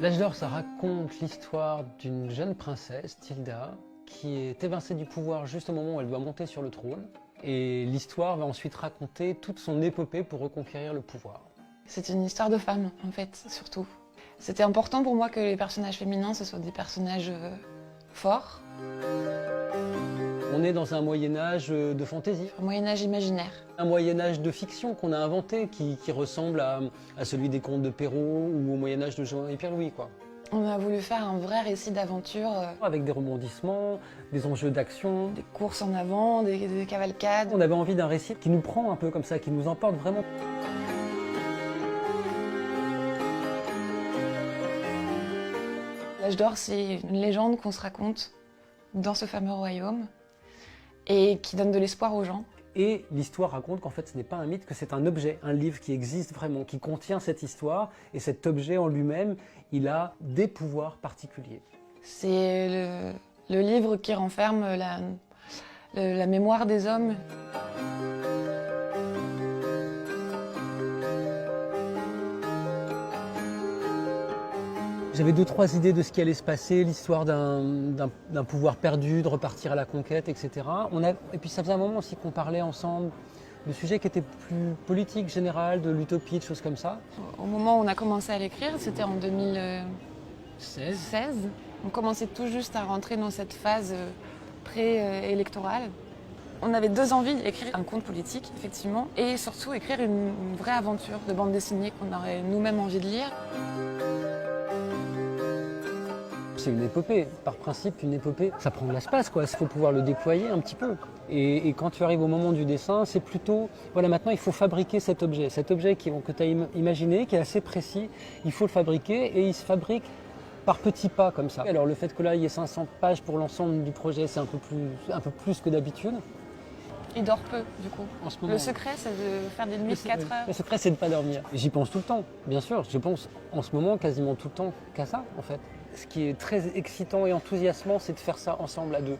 L'âge d'or, ça raconte l'histoire d'une jeune princesse, Tilda, qui est évincée du pouvoir juste au moment où elle doit monter sur le trône. Et l'histoire va ensuite raconter toute son épopée pour reconquérir le pouvoir. C'est une histoire de femme, en fait, surtout. C'était important pour moi que les personnages féminins, ce soient des personnages forts. On est dans un Moyen-Âge de fantaisie. Un Moyen-Âge imaginaire. Un Moyen-Âge de fiction qu'on a inventé, qui ressemble à celui des contes de Perrault ou au Moyen-Âge de Jean et Pierre-Louis, quoi. On a voulu faire un vrai récit d'aventure. Avec des rebondissements, des enjeux d'action. Des courses en avant, des cavalcades. On avait envie d'un récit qui nous prend un peu comme ça, qui nous emporte vraiment. L'âge d'or, c'est une légende qu'on se raconte dans ce fameux royaume et qui donne de l'espoir aux gens. Et l'histoire raconte qu'en fait ce n'est pas un mythe, que c'est un objet, un livre qui existe vraiment, qui contient cette histoire, et cet objet en lui-même, il a des pouvoirs particuliers. C'est le livre qui renferme la mémoire des hommes. J'avais 2-3 idées de ce qui allait se passer, l'histoire d'un pouvoir perdu, de repartir à la conquête, etc. Et puis ça faisait un moment aussi qu'on parlait ensemble de sujets qui étaient plus politiques, généraux, de l'utopie, de choses comme ça. Au moment où on a commencé à l'écrire, c'était en 2016. On commençait tout juste à rentrer dans cette phase pré-électorale. On avait deux envies, écrire un conte politique, effectivement, et surtout écrire une vraie aventure de bande dessinée qu'on aurait nous-mêmes envie de lire. C'est une épopée. Par principe, une épopée, ça prend de l'espace, quoi. Il faut pouvoir le déployer un petit peu. Et quand tu arrives au moment du dessin, c'est plutôt... Voilà, maintenant, il faut fabriquer cet objet. Cet objet que tu as imaginé, qui est assez précis, il faut le fabriquer, et il se fabrique par petits pas, comme ça. Alors, le fait que là, il y ait 500 pages pour l'ensemble du projet, c'est un peu plus que d'habitude. Il dort peu, du coup. En ce moment, le secret, c'est de faire des nuits de 4 heures. Le secret, c'est de ne pas dormir. J'y pense tout le temps, bien sûr. Je pense en ce moment quasiment tout le temps qu'à ça, en fait. Ce qui est très excitant et enthousiasmant, c'est de faire ça ensemble à deux.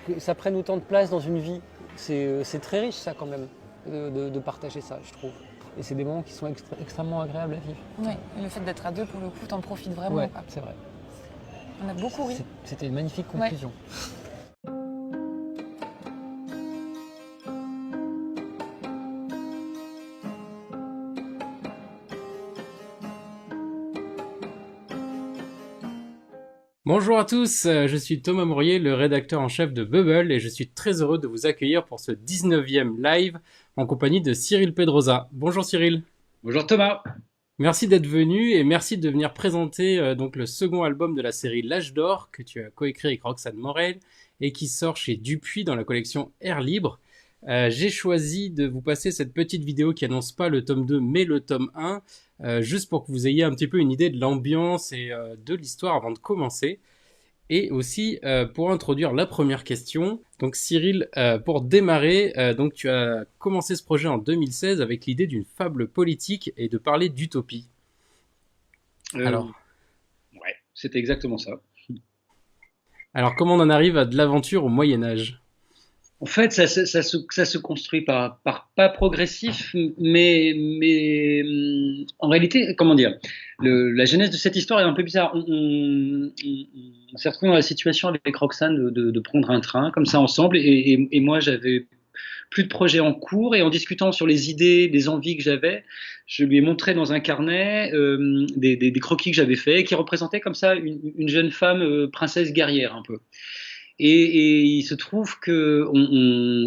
Que ça prenne autant de place dans une vie. C'est très riche, ça, quand même, de partager ça, je trouve. Et c'est des moments qui sont extrêmement agréables à vivre. Oui, et le fait d'être à deux, pour le coup, t'en profites vraiment. Ouais, c'est vrai. On a beaucoup ri. C'était une magnifique conclusion. Ouais. Bonjour à tous, je suis Thomas Mourier, le rédacteur en chef de Bubble, et je suis très heureux de vous accueillir pour ce 19e live en compagnie de Cyril Pedrosa. Bonjour Cyril. Bonjour Thomas. Merci d'être venu et merci de venir présenter donc le second album de la série L'Âge d'Or que tu as coécrit avec Roxane Morel et qui sort chez Dupuis dans la collection Air Libre. J'ai choisi de vous passer cette petite vidéo qui annonce pas le tome 2 mais le tome 1, juste pour que vous ayez un petit peu une idée de l'ambiance et de l'histoire avant de commencer. Et aussi pour introduire la première question. Donc Cyril, pour démarrer, donc tu as commencé ce projet en 2016 avec l'idée d'une fable politique et de parler d'utopie. Alors, ouais, c'était exactement ça. Alors comment on en arrive à de l'aventure au Moyen-Âge ? En fait, ça se construit par pas progressif, mais en réalité, comment dire, la genèse de cette histoire est un peu bizarre. On s'est retrouvé dans la situation avec Roxane de prendre un train comme ça ensemble, et moi j'avais plus de projets en cours, et en discutant sur les idées, les envies que j'avais, je lui ai montré dans un carnet des croquis que j'avais faits, qui représentaient comme ça une jeune femme princesse guerrière un peu. Et il se trouve que on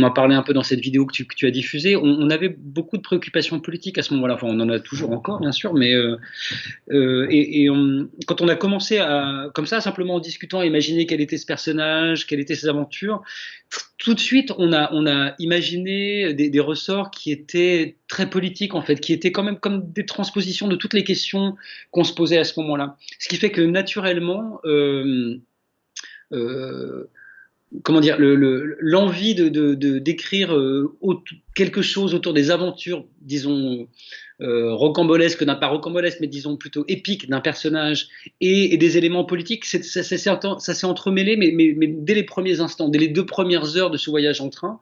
en parlait un peu dans cette vidéo que tu as diffusée. On avait beaucoup de préoccupations politiques à ce moment-là. Enfin, on en a toujours encore, bien sûr, mais quand on a commencé comme ça, simplement en discutant, à imaginer quel était ce personnage, quelles étaient ses aventures, tout de suite, on a imaginé des ressorts qui étaient très politiques, en fait, qui étaient quand même comme des transpositions de toutes les questions qu'on se posait à ce moment-là. Ce qui fait que naturellement, comment dire, l'envie d'écrire quelque chose autour des aventures, disons, rocambolesques, pas rocambolesques, mais disons plutôt épiques d'un personnage et des éléments politiques, ça s'est entremêlé, mais dès les premiers instants, dès les 2 premières heures de ce voyage en train.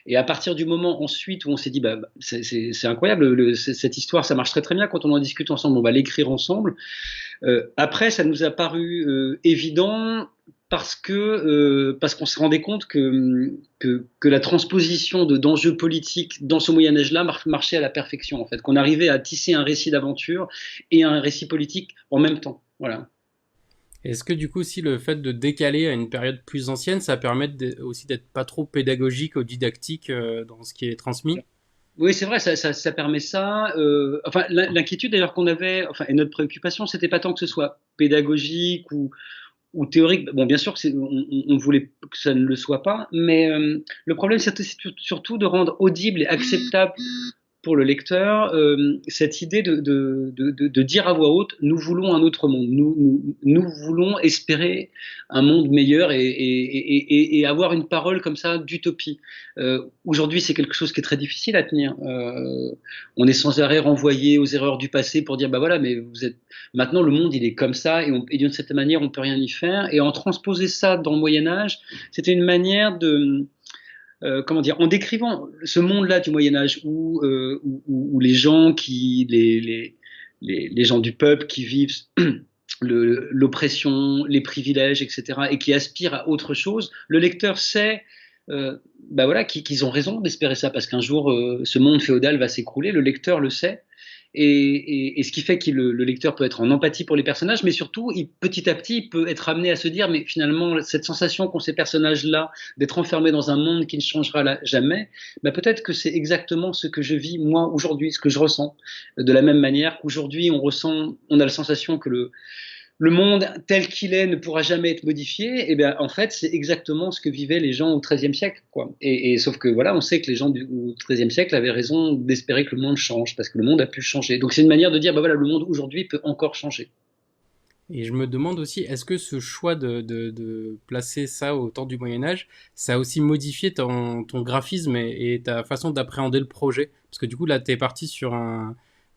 Et à partir du moment ensuite où on s'est dit, bah, c'est incroyable, cette histoire, ça marche très très bien quand on en discute ensemble, on va l'écrire ensemble. Après, ça nous a paru évident parce qu'on se rendait compte que la transposition d'enjeux politiques dans ce Moyen Âge-là marchait à la perfection, en fait, qu'on arrivait à tisser un récit d'aventure et un récit politique en même temps. Voilà. Est-ce que du coup, si le fait de décaler à une période plus ancienne, ça permet aussi d'être pas trop pédagogique ou didactique dans ce qui est transmis? Oui, c'est vrai, ça permet ça. Enfin, l'inquiétude d'ailleurs qu'on avait, enfin, et notre préoccupation, c'était pas tant que ce soit pédagogique ou théorique. Bon, bien sûr que on voulait que ça ne le soit pas, mais le problème, c'était surtout de rendre audible et acceptable pour le lecteur cette idée de dire à voix haute, nous voulons un autre monde, nous voulons espérer un monde meilleur et avoir une parole comme ça d'utopie. Aujourd'hui, c'est quelque chose qui est très difficile à tenir. On est sans arrêt renvoyé aux erreurs du passé pour dire, bah voilà, mais maintenant le monde il est comme ça et d'une certaine manière on peut rien y faire. Et en transposer ça dans le Moyen Âge, c'était une manière comment dire, en décrivant ce monde-là du Moyen Âge où les gens les gens du peuple qui vivent l'oppression, les privilèges, etc., et qui aspirent à autre chose, le lecteur sait bah voilà, qu'ils ont raison d'espérer ça, parce qu'un jour, ce monde féodal va s'écrouler, le lecteur le sait, et ce qui fait que le lecteur peut être en empathie pour les personnages, mais surtout, petit à petit, il peut être amené à se dire, mais finalement, cette sensation qu'ont ces personnages-là d'être enfermés dans un monde qui ne changera jamais, bah peut-être que c'est exactement ce que je vis, moi, aujourd'hui, ce que je ressens. De la même manière qu'aujourd'hui, on a la sensation que le monde tel qu'il est ne pourra jamais être modifié, et bien en fait c'est exactement ce que vivaient les gens au XIIIe siècle, quoi. Et sauf que voilà, on sait que les gens au XIIIe siècle avaient raison d'espérer que le monde change, parce que le monde a pu changer. Donc c'est une manière de dire, bah voilà, le monde aujourd'hui peut encore changer. Et je me demande aussi, est-ce que ce choix de placer ça au temps du Moyen-Âge, ça a aussi modifié ton graphisme et ta façon d'appréhender le projet? Parce que du coup, là, t'es parti sur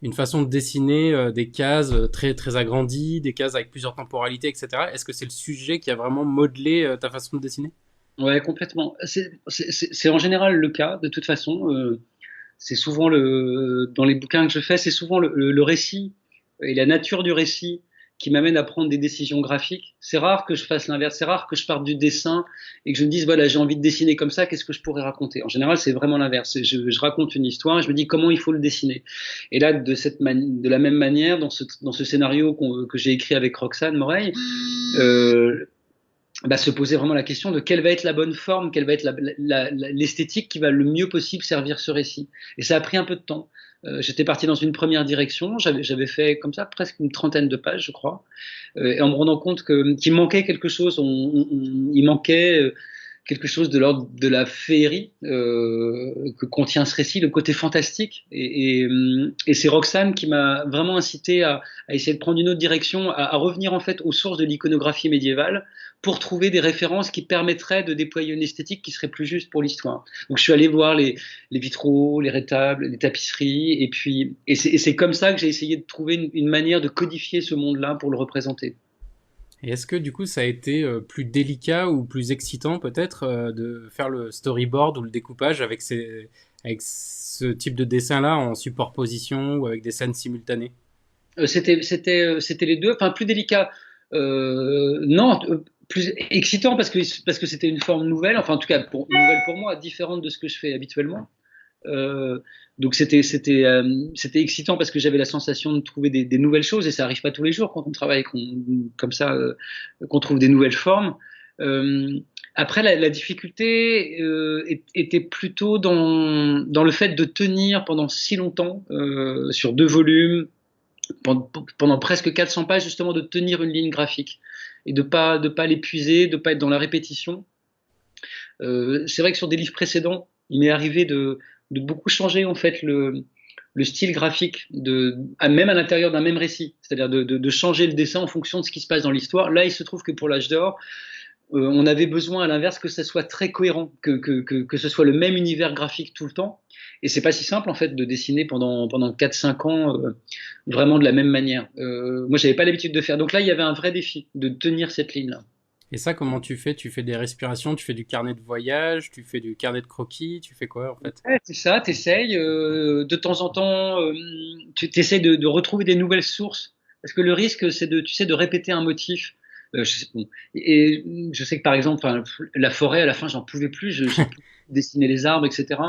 une façon de dessiner des cases très, très agrandies, des cases avec plusieurs temporalités, etc. Est-ce que c'est le sujet qui a vraiment modelé ta façon de dessiner? Ouais, complètement. C'est en général le cas, de toute façon. C'est souvent dans les bouquins que je fais, c'est souvent le récit et la nature du récit qui m'amène à prendre des décisions graphiques. C'est rare que je fasse l'inverse, c'est rare que je parte du dessin et que je me dise, voilà, j'ai envie de dessiner comme ça, qu'est-ce que je pourrais raconter? En général, c'est vraiment l'inverse. Je raconte une histoire et je me dis comment il faut le dessiner. Et là, de la même manière, dans ce scénario que j'ai écrit avec Roxane Moreil, bah, se poser vraiment la question de quelle va être la bonne forme, quelle va être l'esthétique qui va le mieux possible servir ce récit. Et ça a pris un peu de temps. J'étais parti dans une première direction, j'avais fait comme ça presque une trentaine de pages, je crois, et en me rendant compte qu'il manquait quelque chose, il manquait quelque chose de l'ordre de la féerie que contient ce récit, le côté fantastique. Et c'est Roxane qui m'a vraiment incité à essayer de prendre une autre direction, à revenir en fait aux sources de l'iconographie médiévale pour trouver des références qui permettraient de déployer une esthétique qui serait plus juste pour l'histoire. Donc je suis allé voir les vitraux, les rétables, les tapisseries, et c'est comme ça que j'ai essayé de trouver une manière de codifier ce monde-là pour le représenter. Et est-ce que du coup ça a été plus délicat ou plus excitant peut-être de faire le storyboard ou le découpage avec ce type de dessin-là en superposition ou avec des scènes simultanées? C'était les deux, enfin plus délicat. Non, plus excitant parce que c'était une forme nouvelle, enfin en tout cas nouvelle pour moi, différente de ce que je fais habituellement. Donc c'était excitant parce que j'avais la sensation de trouver des nouvelles choses et ça arrive pas tous les jours quand on travaille comme ça, qu'on trouve des nouvelles formes. Après la difficulté était plutôt dans le fait de tenir pendant si longtemps sur 2 volumes, pendant presque 400 pages, justement, de tenir une ligne graphique et de pas l'épuiser, de pas être dans la répétition. C'est vrai que sur des livres précédents, il m'est arrivé de beaucoup changer en fait le style graphique même à l'intérieur d'un même récit, c'est-à-dire de changer le dessin en fonction de ce qui se passe dans l'histoire. Là, il se trouve que pour l'Âge d'Or, on avait besoin à l'inverse que ça soit très cohérent, que ce soit le même univers graphique tout le temps. Et c'est pas si simple en fait de dessiner pendant 4-5 ans vraiment de la même manière. Moi, j'avais pas l'habitude de faire. Donc là, il y avait un vrai défi de tenir cette ligne-là. Et ça, comment tu fais? Tu fais des respirations, tu fais du carnet de voyage, tu fais du carnet de croquis, tu fais quoi en fait? Ouais, c'est ça, t'essayes. De temps en temps, tu t'essayes de retrouver des nouvelles sources. Parce que le risque, c'est tu sais, de répéter un motif. Bon, et je sais que par exemple, enfin, la forêt, à la fin, j'en pouvais plus. J'ai pu dessiner les arbres, etc.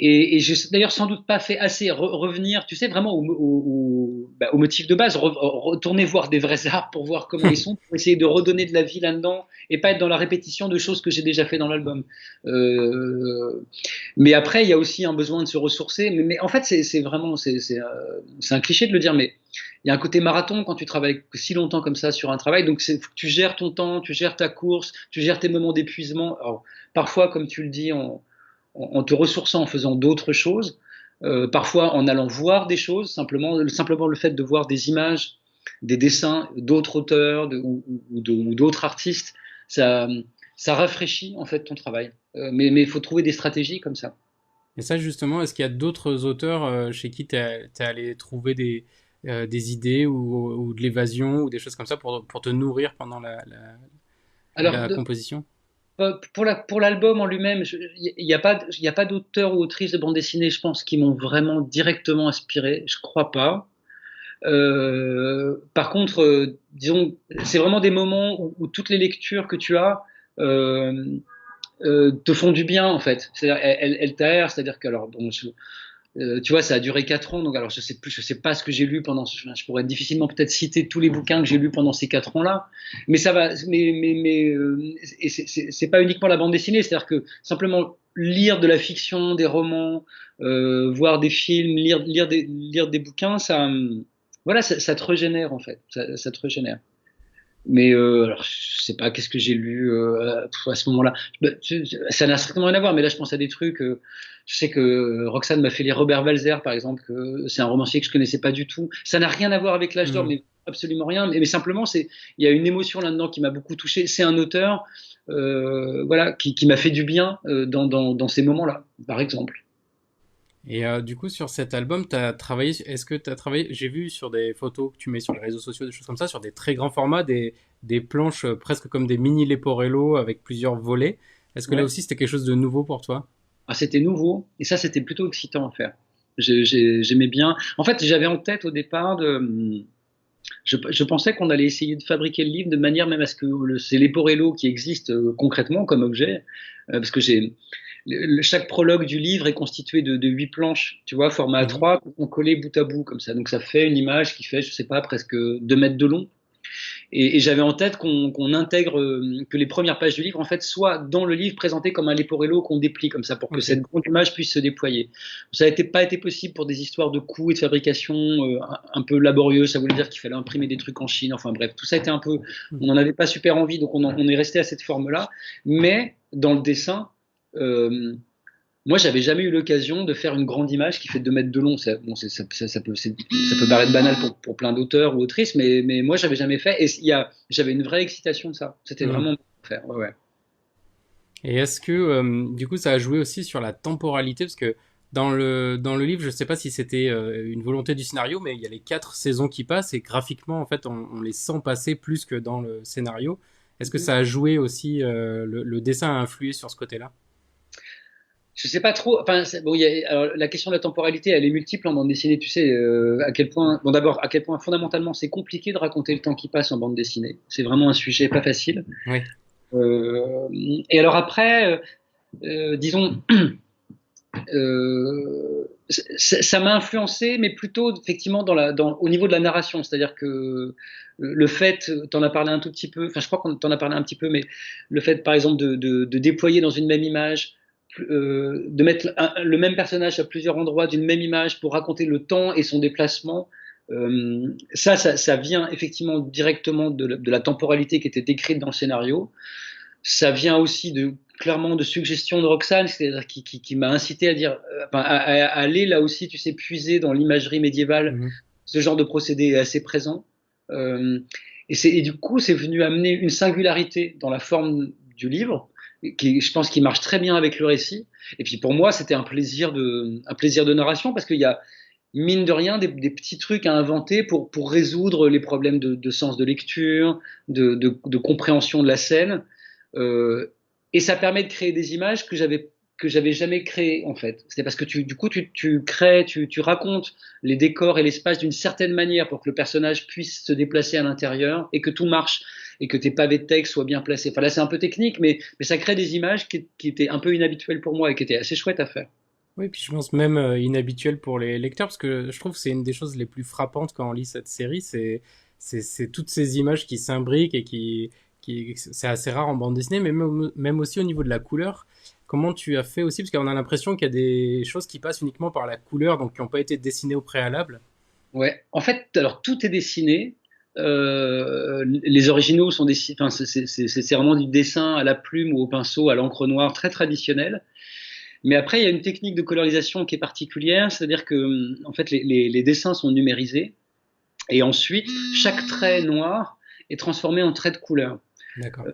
Et j'ai d'ailleurs sans doute pas fait assez revenir, tu sais, vraiment au motif de base, retourner voir des vrais arbres pour voir comment ils sont, pour essayer de redonner de la vie là-dedans et pas être dans la répétition de choses que j'ai déjà fait dans l'album. Mais après, il y a aussi un besoin de se ressourcer. Mais en fait, c'est vraiment, c'est un cliché de le dire, mais il y a un côté marathon quand tu travailles si longtemps comme ça sur un travail. Donc, tu gères ton temps, tu gères ta course, tu gères tes moments d'épuisement. Alors, parfois, comme tu le dis, en te ressourçant en faisant d'autres choses, parfois en allant voir des choses, simplement le fait de voir des images, des dessins d'autres auteurs ou d'autres artistes, ça rafraîchit en fait ton travail. Mais il faut trouver des stratégies comme ça. Et ça, justement, est-ce qu'il y a d'autres auteurs chez qui t'es allé trouver des idées ou de l'évasion ou des choses comme ça pour te nourrir pendant Alors, la composition? pour l'album en lui-même, il n'y a pas d'auteur ou autrice de bande dessinée, je pense, qui m'ont vraiment directement inspiré. Je crois pas. Par contre, disons, c'est vraiment des moments où toutes les lectures que tu as te font du bien, en fait. C'est-à-dire, elles t'aèrent, c'est-à-dire que, alors, bon, tu vois, ça a duré 4 ans, donc alors je sais pas ce que j'ai lu pendant. Je pourrais difficilement peut-être citer tous les bouquins que j'ai lus pendant ces 4 ans-là, mais ça va. Et c'est pas uniquement la bande dessinée, c'est-à-dire que simplement lire de la fiction, des romans, voir des films, lire des bouquins, voilà, ça te régénère en fait, ça te régénère. Mais alors, je sais pas, qu'est-ce que j'ai lu à ce moment-là. Ça n'a strictement rien à voir, mais là, je pense à des trucs. Je sais que Roxane m'a fait lire Robert Walser, par exemple, que c'est un romancier que je connaissais pas du tout. Ça n'a rien à voir avec l'âge d'or, mais absolument rien. Mais simplement, il y a une émotion là-dedans qui m'a beaucoup touché. C'est un auteur, voilà, qui m'a fait du bien dans ces moments-là, par exemple. Et du coup, sur cet album, est-ce que tu as travaillé, j'ai vu sur des photos que tu mets sur les réseaux sociaux, des choses comme ça, sur des très grands formats, des planches presque comme des mini Leporello avec plusieurs volets. Est-ce que là aussi, c'était quelque chose de nouveau pour toi? Ah, c'était nouveau, et ça, c'était plutôt excitant à faire. J'aimais bien. En fait, j'avais en tête au départ je pensais qu'on allait essayer de fabriquer le livre de manière même à ce que c'est Leporello qui existe concrètement comme objet, parce que chaque prologue du livre est constitué de 8 planches, tu vois, format A3, qu'on collait bout à bout comme ça. Donc ça fait une image qui fait, je sais pas, presque 2 mètres de long. Et j'avais en tête qu'on intègre, que les premières pages du livre, en fait, soient dans le livre présentées comme un Leporello qu'on déplie comme ça, pour que cette grande image puisse se déployer. Ça n'a pas été possible pour des histoires de coûts et de fabrication un peu laborieuses. Ça voulait dire qu'il fallait imprimer des trucs en Chine. Enfin bref, tout ça était un peu. On n'en avait pas super envie, donc on est resté à cette forme-là. Mais dans le dessin, moi, j'avais jamais eu l'occasion de faire une grande image qui fait 2 mètres de long. Ça peut paraître banal pour plein d'auteurs ou autrices, mais moi, j'avais jamais fait. Et j'avais une vraie excitation de ça. C'était vraiment bon à faire. Ouais. Et est-ce que, du coup, ça a joué aussi sur la temporalité? Parce que dans le livre, je sais pas si c'était une volonté du scénario, mais il y a les 4 saisons qui passent et graphiquement, en fait, on les sent passer plus que dans le scénario. Est-ce que ça a joué aussi, le dessin a influé sur ce côté-là? Je sais pas trop. Enfin, bon, alors, la question de la temporalité, elle est multiple en bande dessinée. Tu sais à quel point. Bon, d'abord, à quel point fondamentalement c'est compliqué de raconter le temps qui passe en bande dessinée. C'est vraiment un sujet pas facile. Oui. Et alors après, disons, ça m'a influencé, mais plutôt effectivement au niveau de la narration. C'est-à-dire que le fait, t'en as parlé un tout petit peu. Enfin, je crois qu'on t'en a parlé un petit peu, mais le fait, par exemple, de déployer dans une même image. De mettre le même personnage à plusieurs endroits d'une même image pour raconter le temps et son déplacement, ça vient effectivement directement de la temporalité qui était décrite dans le scénario. Ça vient aussi clairement de suggestions de Roxane, c'est-à-dire qui m'a incité à dire, à aller là aussi, tu sais, puiser dans l'imagerie médiévale. Ce genre de procédé est assez présent. Et du coup, c'est venu amener une singularité dans la forme du livre, je pense qu'il marche très bien avec le récit. Et puis pour moi, c'était un plaisir de narration parce qu'il y a mine de rien, des petits trucs à inventer pour résoudre les problèmes de sens de lecture, de compréhension de la scène. Et ça permet de créer des images que j'avais jamais créées, en fait. C'est parce que du coup, tu crées, tu racontes les décors et l'espace d'une certaine manière pour que le personnage puisse se déplacer à l'intérieur et que tout marche et que tes pavés de texte soient bien placés. Enfin là, c'est un peu technique, mais ça crée des images qui étaient un peu inhabituelles pour moi et qui étaient assez chouettes à faire. Oui, puis je pense même inhabituel pour les lecteurs, parce que je trouve que c'est une des choses les plus frappantes quand on lit cette série, c'est toutes ces images qui s'imbriquent et c'est assez rare en bande dessinée, mais même aussi au niveau de la couleur. Comment tu as fait aussi, parce qu'on a l'impression qu'il y a des choses qui passent uniquement par la couleur, donc qui n'ont pas été dessinées au préalable. Ouais, en fait, alors tout est dessiné. Les originaux sont dessinés, enfin, c'est vraiment du dessin à la plume ou au pinceau, à l'encre noire, très traditionnel. Mais après, il y a une technique de colorisation qui est particulière, c'est-à-dire que, en fait, les dessins sont numérisés et ensuite, chaque trait noir est transformé en trait de couleur. D'accord.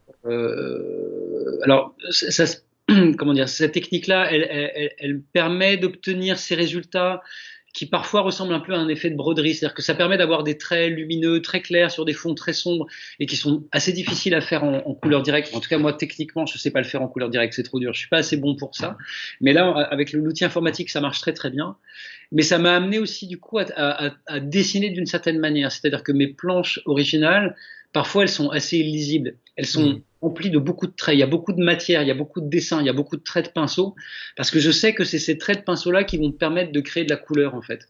Alors, comment dire, cette technique-là, elle permet d'obtenir ces résultats qui parfois ressemblent un peu à un effet de broderie, c'est-à-dire que ça permet d'avoir des traits lumineux, très clairs sur des fonds très sombres et qui sont assez difficiles à faire en couleur directe. En tout cas, moi, techniquement, je sais pas le faire en couleur directe, c'est trop dur. Je suis pas assez bon pour ça. Mais là, avec l'outil informatique, ça marche très très bien. Mais ça m'a amené aussi du coup à dessiner d'une certaine manière, c'est-à-dire que mes planches originales, parfois, elles sont assez illisibles. Elles sont remplies de beaucoup de traits. Il y a beaucoup de matière, il y a beaucoup de dessins, il y a beaucoup de traits de pinceau, parce que je sais que c'est ces traits de pinceau-là qui vont me permettre de créer de la couleur, en fait.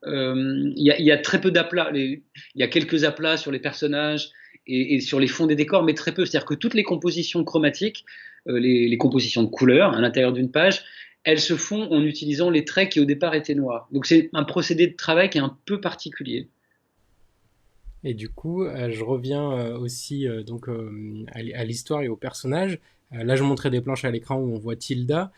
Il y a très peu d'aplats. Il y a quelques aplats sur les personnages et sur les fonds des décors, mais très peu. C'est-à-dire que toutes les compositions chromatiques, les compositions de couleurs à l'intérieur d'une page, elles se font en utilisant les traits qui au départ étaient noirs. Donc c'est un procédé de travail qui est un peu particulier. Et du coup, je reviens aussi donc à l'histoire et aux personnages. Là, je montrais des planches à l'écran où on voit Tilda.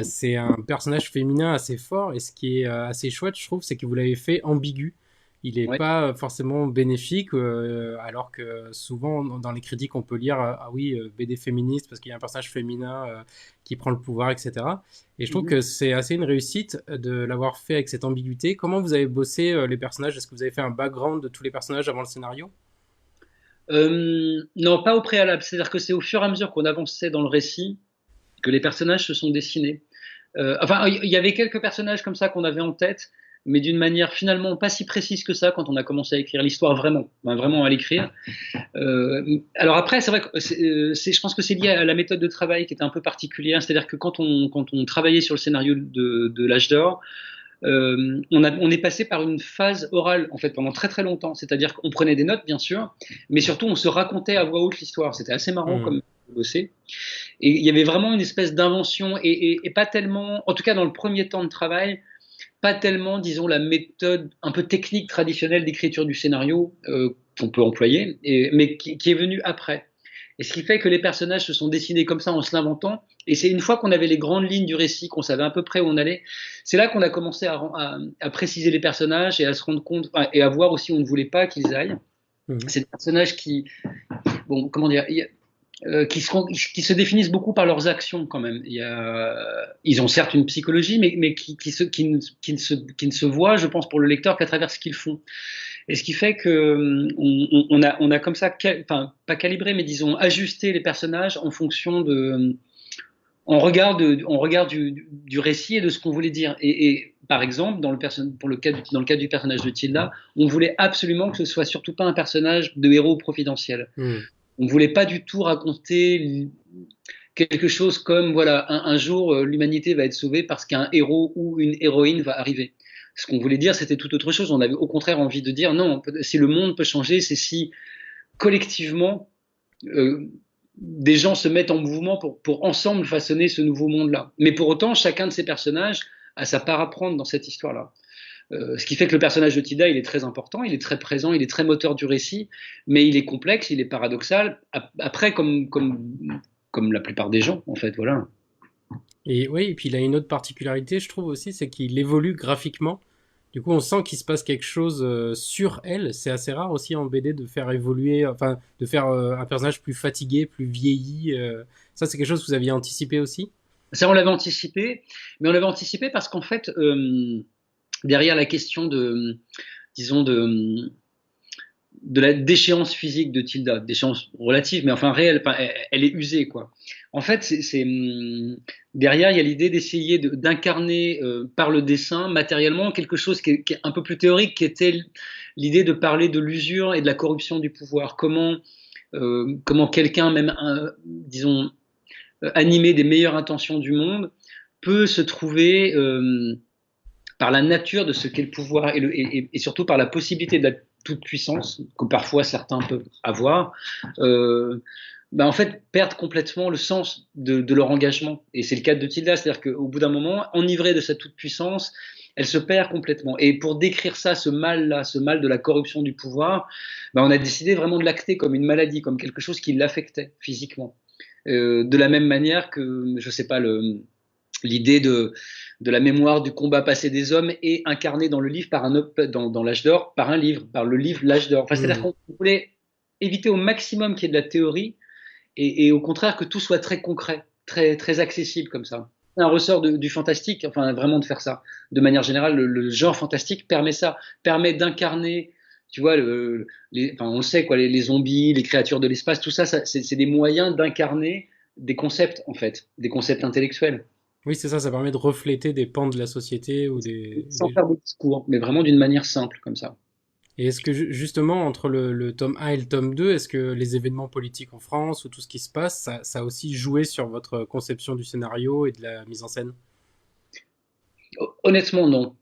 C'est un personnage féminin assez fort, et ce qui est assez chouette, je trouve, c'est que vous l'avez fait ambigu. Il n'est Ouais. pas forcément bénéfique, alors que souvent dans les critiques on peut lire ah oui, BD féministe parce qu'il y a un personnage féminin qui prend le pouvoir, etc. Et je trouve que c'est assez une réussite de l'avoir fait avec cette ambiguïté. Comment vous avez bossé les personnages? Est-ce que vous avez fait un background de tous les personnages avant le scénario? Non, pas au préalable. C'est-à-dire que c'est au fur et à mesure qu'on avançait dans le récit que les personnages se sont dessinés. Enfin, il y avait quelques personnages comme ça qu'on avait en tête, mais d'une manière finalement pas si précise que ça quand on a commencé à écrire l'histoire vraiment, ben, vraiment à l'écrire. Alors après, c'est vrai que je pense que c'est lié à la méthode de travail qui était un peu particulière. C'est-à-dire que quand on travaillait sur le scénario de l'Âge d'Or, on est passé par une phase orale en fait pendant très très longtemps. C'est-à-dire qu'on prenait des notes bien sûr, mais surtout on se racontait à voix haute l'histoire. C'était assez marrant comme bosser. Et il y avait vraiment une espèce d'invention et pas tellement, en tout cas dans le premier temps de travail, pas tellement, disons, la méthode un peu technique traditionnelle d'écriture du scénario qu'on peut employer, mais qui est venue après. Et ce qui fait que les personnages se sont dessinés comme ça en se l'inventant. Et c'est une fois qu'on avait les grandes lignes du récit, qu'on savait à peu près où on allait, c'est là qu'on a commencé à préciser les personnages et à se rendre compte, et à voir aussi où on ne voulait pas qu'ils aillent. C'est des personnages qui, bon, comment dire, qui se définissent beaucoup par leurs actions quand même. Ils ont certes une psychologie, mais qui ne se voient, je pense, pour le lecteur qu'à travers ce qu'ils font. Et ce qui fait que on a comme ça, enfin pas calibré, mais disons ajusté les personnages en fonction en regard du récit et de ce qu'on voulait dire. Et par exemple, dans le cas du personnage de Tilda, on voulait absolument que ce soit surtout pas un personnage de héros providentiel. On ne voulait pas du tout raconter quelque chose comme voilà, un jour l'humanité va être sauvée parce qu'un héros ou une héroïne va arriver. Ce qu'on voulait dire, c'était tout autre chose. On avait au contraire envie de dire non, si le monde peut changer, c'est si collectivement des gens se mettent en mouvement pour ensemble façonner ce nouveau monde-là. Mais pour autant, chacun de ces personnages a sa part à prendre dans cette histoire-là. Ce qui fait que le personnage de Tilda, il est très important, il est très présent, il est très moteur du récit, mais il est complexe, il est paradoxal. Après, comme la plupart des gens, en fait, voilà. Et oui, et puis il a une autre particularité, je trouve aussi, c'est qu'il évolue graphiquement. Du coup, on sent qu'il se passe quelque chose sur elle. C'est assez rare aussi en BD de faire évoluer, enfin, de faire un personnage plus fatigué, plus vieilli. Ça, c'est quelque chose que vous aviez anticipé aussi? Ça, on l'avait anticipé, mais on l'avait anticipé parce qu'en fait, derrière la question de, disons, de la déchéance physique de Tilda, déchéance relative, mais enfin réelle, enfin, elle est usée, quoi. En fait, derrière, il y a l'idée d'essayer d'incarner par le dessin, matériellement, quelque chose qui est un peu plus théorique, qui était l'idée de parler de l'usure et de la corruption du pouvoir. Comment quelqu'un, même, disons, animé des meilleures intentions du monde, peut se trouver par la nature de ce qu'est le pouvoir et surtout par la possibilité de la toute puissance que parfois certains peuvent avoir, en fait perdre complètement le sens de leur engagement. Et c'est le cas de Tilda, c'est-à-dire qu'au bout d'un moment, enivrée de sa toute puissance, elle se perd complètement. Et pour décrire ça, ce mal-là, ce mal de la corruption du pouvoir, on a décidé vraiment de l'acter comme une maladie, comme quelque chose qui l'affectait physiquement. De la même manière que, je sais pas, l'idée de la mémoire du combat passé des hommes est incarnée dans le livre dans l'âge d'or par un livre, par le livre L'âge d'or. Enfin, c'est-à-dire qu'on voulait éviter au maximum qu'il y ait de la théorie et au contraire que tout soit très concret, très, très accessible comme ça. Un ressort du fantastique, enfin vraiment de faire ça. De manière générale, le genre fantastique permet ça, permet d'incarner, tu vois, on le sait quoi, les zombies, les créatures de l'espace, tout ça, c'est des moyens d'incarner des concepts en fait, des concepts intellectuels. Oui, c'est ça, ça permet de refléter des pans de la société ou Sans faire de discours, mais vraiment d'une manière simple comme ça. Et est-ce que justement, entre le tome 1 et le tome 2, est-ce que les événements politiques en France ou tout ce qui se passe, ça a aussi joué sur votre conception du scénario et de la mise en scène? Honnêtement, non.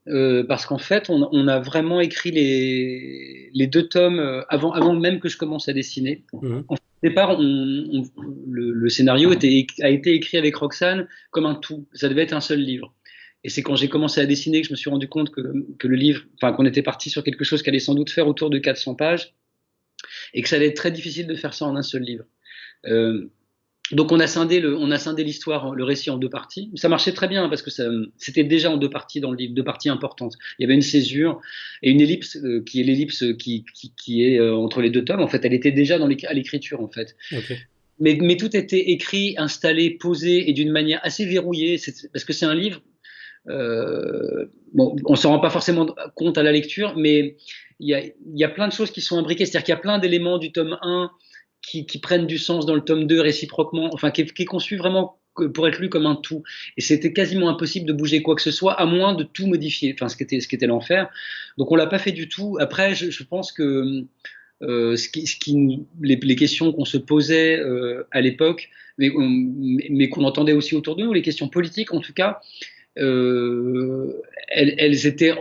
Parce qu'en fait, on a vraiment écrit les deux tomes avant même que je commence à dessiner. En fait, au départ, le scénario a été écrit avec Roxane comme un tout. Ça devait être un seul livre. Et c'est quand j'ai commencé à dessiner que je me suis rendu compte que le livre, enfin, qu'on était parti sur quelque chose qui allait sans doute faire autour de 400 pages et que ça allait être très difficile de faire ça en un seul livre. Donc on a scindé l'histoire, le récit en deux parties. Ça marchait très bien parce que c'était déjà en deux parties dans le livre, deux parties importantes. Il y avait une césure et une ellipse qui est l'ellipse qui est entre les deux tomes. En fait, elle était déjà à l'écriture en fait. Okay. Mais tout était écrit, installé, posé et d'une manière assez verrouillée. Parce que c'est un livre. On s'en rend pas forcément compte à la lecture, mais il y a plein de choses qui sont imbriquées. C'est-à-dire qu'il y a plein d'éléments du tome 1 qui prennent du sens dans le tome 2 réciproquement, enfin qui est conçu vraiment pour être lu comme un tout. Et c'était quasiment impossible de bouger quoi que ce soit, à moins de tout modifier, enfin ce qui était l'enfer. Donc on l'a pas fait du tout. Après, je pense que les questions qu'on se posait à l'époque, mais qu'on entendait aussi autour de nous, les questions politiques en tout cas, elles étaient,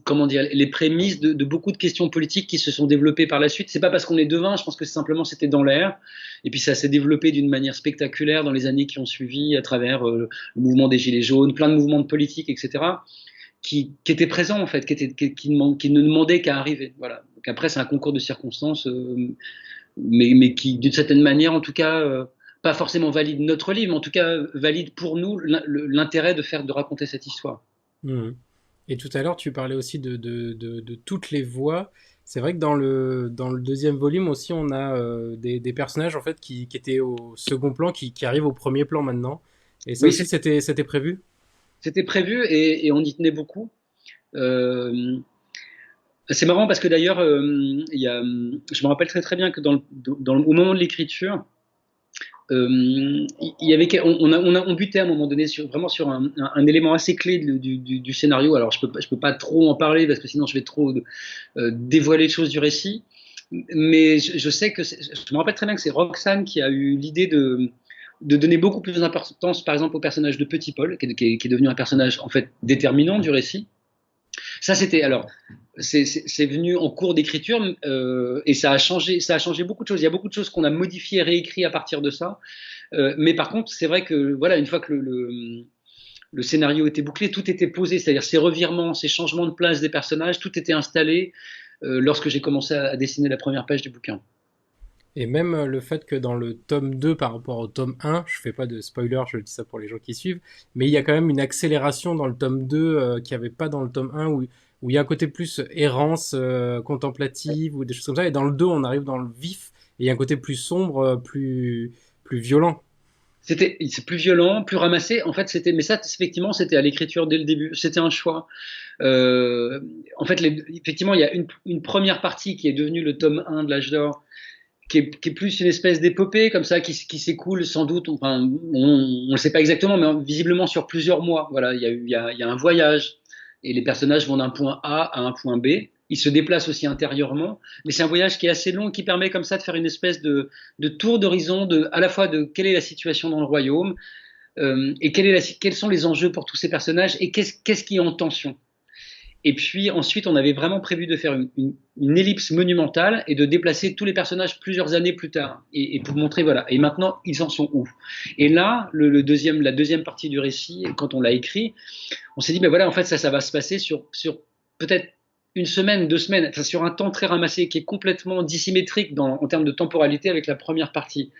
comment dire, les prémices de beaucoup de questions politiques qui se sont développées par la suite. C'est pas parce qu'on est devin, je pense que simplement c'était dans l'air. Et puis ça s'est développé d'une manière spectaculaire dans les années qui ont suivi, à travers le mouvement des Gilets jaunes, plein de mouvements de politique, etc., qui étaient présents en fait, qui ne demandaient qu'à arriver. Voilà. Donc après, c'est un concours de circonstances, mais qui, d'une certaine manière, en tout cas, pas forcément valide notre livre, mais en tout cas valide pour nous l'intérêt de raconter cette histoire. Mmh. Et tout à l'heure, tu parlais aussi de toutes les voix. C'est vrai que dans le deuxième volume aussi, on a des personnages en fait qui étaient au second plan, qui arrivent au premier plan maintenant. Et ça Oui, aussi, c'était prévu? C'était prévu et on y tenait beaucoup. C'est marrant parce que d'ailleurs, je me rappelle très très bien que au moment de l'écriture, on butait à un moment donné vraiment sur un élément assez clé du scénario. Alors je peux pas trop en parler parce que sinon je vais trop dévoiler les choses du récit. Mais je sais que je me rappelle très bien que c'est Roxane qui a eu l'idée de donner beaucoup plus d'importance, par exemple, au personnage de Petit Paul, qui est devenu un personnage en fait déterminant du récit. Ça, c'est venu en cours d'écriture et ça a changé beaucoup de choses. Il y a beaucoup de choses qu'on a modifiées, réécrites à partir de ça. Mais par contre, c'est vrai que voilà, une fois que le scénario était bouclé, tout était posé, c'est-à-dire ces revirements, ces changements de place des personnages, tout était installé lorsque j'ai commencé à dessiner la première page du bouquin. Et même le fait que dans le tome 2 par rapport au tome 1, je fais pas de spoiler, je dis ça pour les gens qui suivent, mais il y a quand même une accélération dans le tome 2 qu'il n'y avait pas dans le tome 1 où il y a un côté plus errance contemplative ou des choses comme ça, et dans le 2 on arrive dans le vif et il y a un côté plus sombre, plus violent. c'est plus violent, plus ramassé. En fait, mais ça, effectivement, c'était à l'écriture dès le début. C'était un choix. En fait, effectivement, il y a une première partie qui est devenue le tome 1 de l'Âge d'Or, qui est plus une espèce d'épopée comme ça, qui s'écoule sans doute. Enfin, on ne le sait pas exactement, mais visiblement sur plusieurs mois. Voilà, il y a un voyage et les personnages vont d'un point A à un point B. Ils se déplacent aussi intérieurement, mais c'est un voyage qui est assez long, qui permet comme ça de faire une espèce de tour d'horizon, à la fois de quelle est la situation dans le royaume, et quels sont les enjeux pour tous ces personnages, et qu'est-ce qui est en tension. Et puis ensuite, on avait vraiment prévu de faire une ellipse monumentale et de déplacer tous les personnages plusieurs années plus tard, et pour montrer, voilà, et maintenant, ils en sont où. Et là, la deuxième partie du récit, quand on l'a écrit, on s'est dit, ben voilà, en fait, ça va se passer sur peut-être une semaine, 2 semaines, enfin, sur un temps très ramassé qui est complètement dissymétrique en termes de temporalité avec la première partie.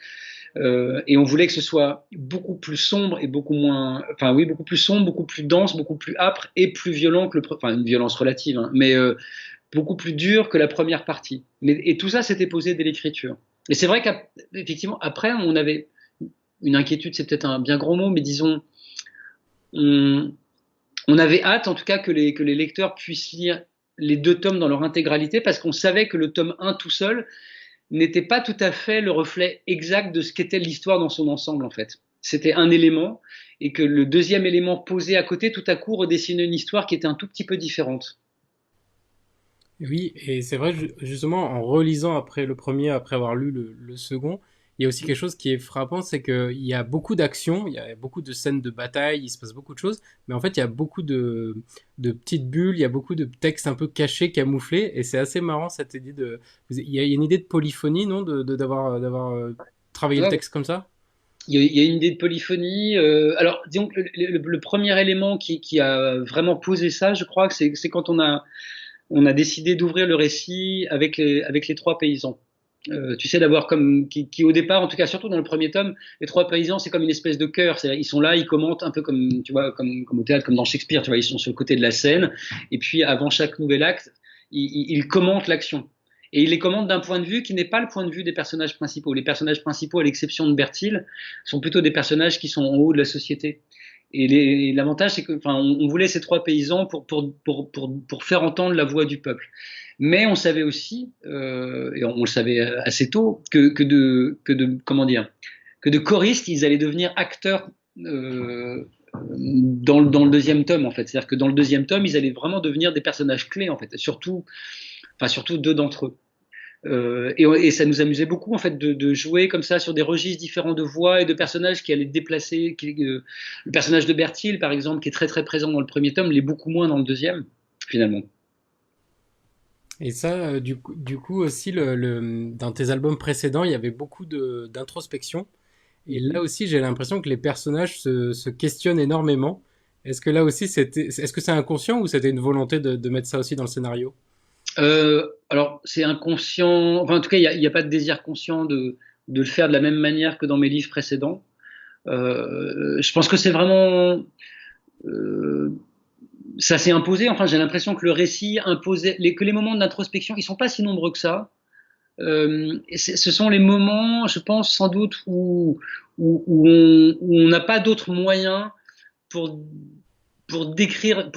Et on voulait que ce soit beaucoup plus sombre et beaucoup plus sombre, beaucoup plus dense, beaucoup plus âpre et plus violent enfin une violence relative, hein, mais beaucoup plus dur que la première partie. Et tout ça s'était posé dès l'écriture. Et c'est vrai qu'effectivement, après, on avait une inquiétude, c'est peut-être un bien gros mot, mais disons, on avait hâte en tout cas que les lecteurs puissent lire les 2 tomes dans leur intégralité, parce qu'on savait que le tome 1 tout seul n'était pas tout à fait le reflet exact de ce qu'était l'histoire dans son ensemble, en fait. C'était un élément, et que le deuxième élément posé à côté, tout à coup, redessinait une histoire qui était un tout petit peu différente. Oui, et c'est vrai, justement, en relisant après le premier, après avoir lu le second, il y a aussi quelque chose qui est frappant, c'est qu'il y a beaucoup d'actions, il y a beaucoup de scènes de bataille, il se passe beaucoup de choses, mais en fait, il y a beaucoup de petites bulles, il y a beaucoup de textes un peu cachés, camouflés, et c'est assez marrant cette idée il y a une idée de polyphonie, non, d'avoir travaillé le texte comme ça? Il y a une idée de polyphonie. Alors, disons que le premier élément qui a vraiment posé ça, je crois que c'est quand on a décidé d'ouvrir le récit avec les 3 paysans. Tu sais, d'avoir qui au départ, en tout cas surtout dans le premier tome, les 3 paysans, c'est comme une espèce de chœur. Ils sont là, ils commentent un peu comme, tu vois, comme au théâtre, comme dans Shakespeare, tu vois, ils sont sur le côté de la scène, et puis avant chaque nouvel acte, ils commentent l'action. Et ils les commentent d'un point de vue qui n'est pas le point de vue des personnages principaux. Les personnages principaux, à l'exception de Bertil, sont plutôt des personnages qui sont en haut de la société. Et l'avantage, c'est que, enfin, on voulait ces 3 paysans pour faire entendre la voix du peuple. Mais on savait aussi, et on le savait assez tôt, que de choristes, ils allaient devenir acteurs dans le deuxième tome, en fait. C'est-à-dire que dans le deuxième tome, ils allaient vraiment devenir des personnages clés, en fait. Surtout 2 d'entre eux. Et ça nous amusait beaucoup, en fait, de jouer comme ça sur des registres différents de voix et de personnages qui allaient déplacer. Le personnage de Bertil, par exemple, qui est très très présent dans le premier tome, l'est beaucoup moins dans le deuxième, finalement. Et ça, du coup aussi, dans tes albums précédents, il y avait beaucoup d'introspection. Et là aussi, j'ai l'impression que les personnages se questionnent énormément. Est-ce que là aussi, est-ce que c'est inconscient ou c'était une volonté de mettre ça aussi dans le scénario? Alors, c'est inconscient. Enfin, en tout cas, il n'y a pas de désir conscient de le faire de la même manière que dans mes livres précédents. Je pense que c'est vraiment. Ça s'est imposé. Enfin, j'ai l'impression que le récit imposait. Que les moments d'introspection, ils sont pas si nombreux que ça. Ce sont les moments, je pense, sans doute, où on n'a pas d'autre moyen pour décrire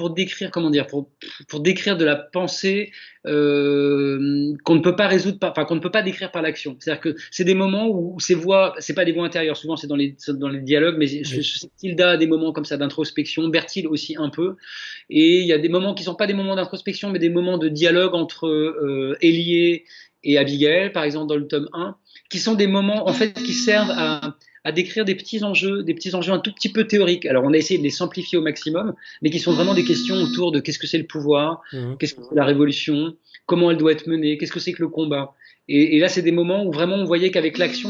comment dire, pour décrire de la pensée qu'on ne peut pas résoudre, enfin qu'on ne peut pas décrire par l'action. C'est-à-dire que c'est des moments où ces voix, c'est pas des voix intérieures, souvent c'est dans les dialogues, mais je sais que Hilda a des moments comme ça d'introspection, Bertil aussi un peu, et il y a des moments qui sont pas des moments d'introspection, mais des moments de dialogue entre Hélier et Abigail, par exemple dans le tome 1, qui sont des moments en fait qui servent à décrire des petits enjeux un tout petit peu théoriques. Alors on a essayé de les simplifier au maximum, mais qui sont vraiment des questions autour de qu'est-ce que c'est le pouvoir, qu'est-ce que c'est la révolution, comment elle doit être menée, qu'est-ce que c'est que le combat. Et là, c'est des moments où vraiment on voyait qu'avec l'action,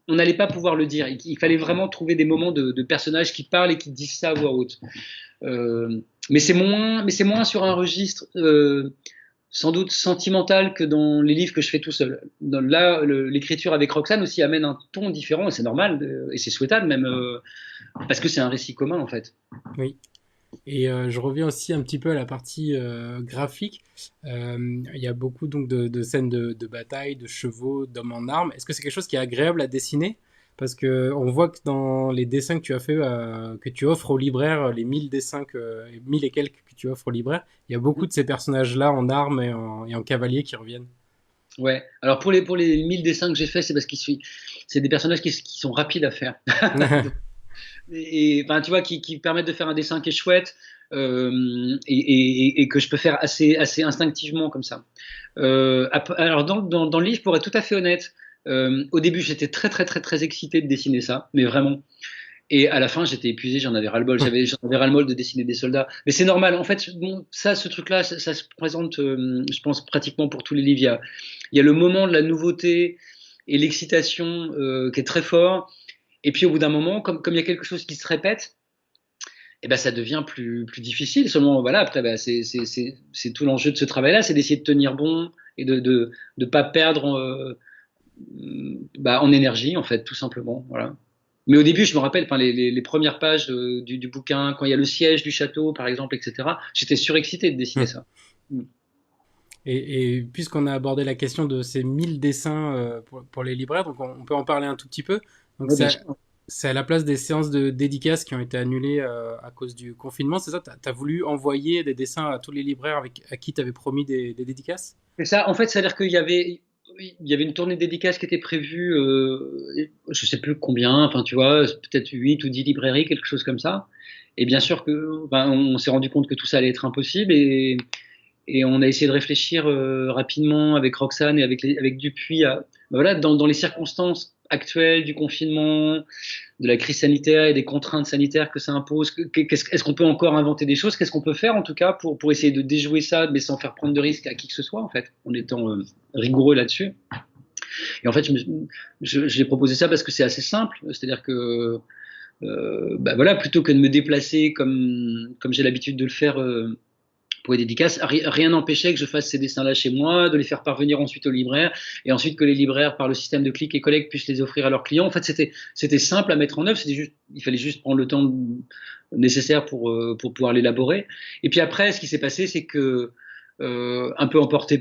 on n'allait pas pouvoir le dire. Il fallait vraiment trouver des moments de personnages qui parlent et qui disent ça à voix haute. Mais c'est moins sur un registre sans doute sentimental que dans les livres que je fais tout seul. Là, l'écriture avec Roxane aussi amène un ton différent, et c'est normal, et c'est souhaitable même, parce que c'est un récit commun en fait. Oui. Et je reviens aussi un petit peu à la partie graphique. Il y a beaucoup donc de scènes de bataille, de chevaux, d'hommes en armes. Est-ce que c'est quelque chose qui est agréable à dessiner? parce que on voit que dans les dessins que tu as fait, que tu offres aux libraires, les 1000 dessins 1000 et quelques que tu offres aux libraires, il y a beaucoup de ces personnages-là en armes et en cavalier qui reviennent. Ouais. Alors pour les 1000 dessins que j'ai faits, c'est parce c'est des personnages qui sont rapides à faire. Et enfin, tu vois, qui permettent de faire un dessin qui est chouette et que je peux faire assez instinctivement comme ça. Alors dans le livre, pour être tout à fait honnête, au début j'étais très excité de dessiner ça, mais vraiment. Et à la fin, j'étais épuisé, j'en avais ras-le-bol. J'en avais ras-le-bol de dessiner des soldats. Mais c'est normal. En fait, bon, ce truc-là, ça se présente, je pense, pratiquement pour tous les livres. Il y a le moment de la nouveauté et l'excitation qui est très fort. Et puis au bout d'un moment, comme il y a quelque chose qui se répète, eh ben ça devient plus difficile. Seulement voilà, après c'est tout l'enjeu de ce travail-là, c'est d'essayer de tenir bon et de pas perdre en énergie en fait, tout simplement. Voilà. Mais au début, je me rappelle, enfin les premières pages du bouquin, quand il y a le siège du château, par exemple, etc. J'étais surexcité de dessiner ça. Et puisqu'on a abordé la question de ces 1000 dessins pour les libraires, donc on peut en parler un tout petit peu. Donc Ouais, c'est à la place des séances de dédicaces qui ont été annulées à cause du confinement, c'est ça? T'as voulu envoyer des dessins à tous les libraires à qui t'avais promis des dédicaces? c'est ça. En fait, c'est-à-dire qu'il y avait une tournée de dédicaces qui était prévue, je sais plus combien, enfin tu vois, peut-être 8 ou 10 librairies, quelque chose comme ça. Et bien sûr que, on s'est rendu compte que tout ça allait être impossible et on a essayé de réfléchir rapidement avec Roxane et avec Dupuis voilà, dans les circonstances actuelles du confinement, de la crise sanitaire et des contraintes sanitaires que ça impose. Est-ce qu'on peut encore inventer des choses? Qu'est-ce qu'on peut faire en tout cas pour essayer de déjouer ça, mais sans faire prendre de risques à qui que ce soit en fait, en étant rigoureux là-dessus. Et en fait, j'ai proposé ça parce que c'est assez simple, c'est-à-dire que voilà, plutôt que de me déplacer comme j'ai l'habitude de le faire pour les dédicaces, rien n'empêchait que je fasse ces dessins-là chez moi, de les faire parvenir ensuite aux libraires, et ensuite que les libraires, par le système de click et collect, puissent les offrir à leurs clients. En fait, c'était simple à mettre en œuvre, il fallait juste prendre le temps nécessaire pour pouvoir l'élaborer. Et puis après, ce qui s'est passé, c'est que un peu emporté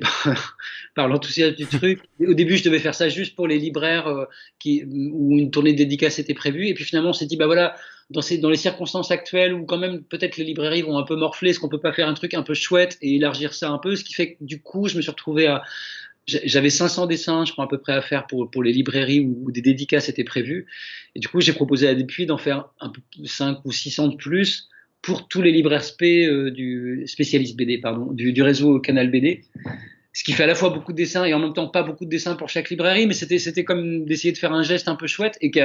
par l'enthousiasme du truc. Au début, je devais faire ça juste pour les libraires où une tournée de dédicaces était prévue. Et puis finalement, on s'est dit, bah voilà, dans les circonstances actuelles où quand même peut-être les librairies vont un peu morfler, est-ce qu'on peut pas faire un truc un peu chouette et élargir ça un peu? Ce qui fait que du coup, je me suis retrouvé j'avais 500 dessins, je crois, à peu près à faire pour les librairies où des dédicaces étaient prévues. Et du coup, j'ai proposé à Dupuis d'en faire un peu 5 ou 600 de plus pour tous les libraires du spécialiste BD, pardon, du réseau Canal BD. Ce qui fait à la fois beaucoup de dessins et en même temps pas beaucoup de dessins pour chaque librairie, mais c'était comme d'essayer de faire un geste un peu chouette et qui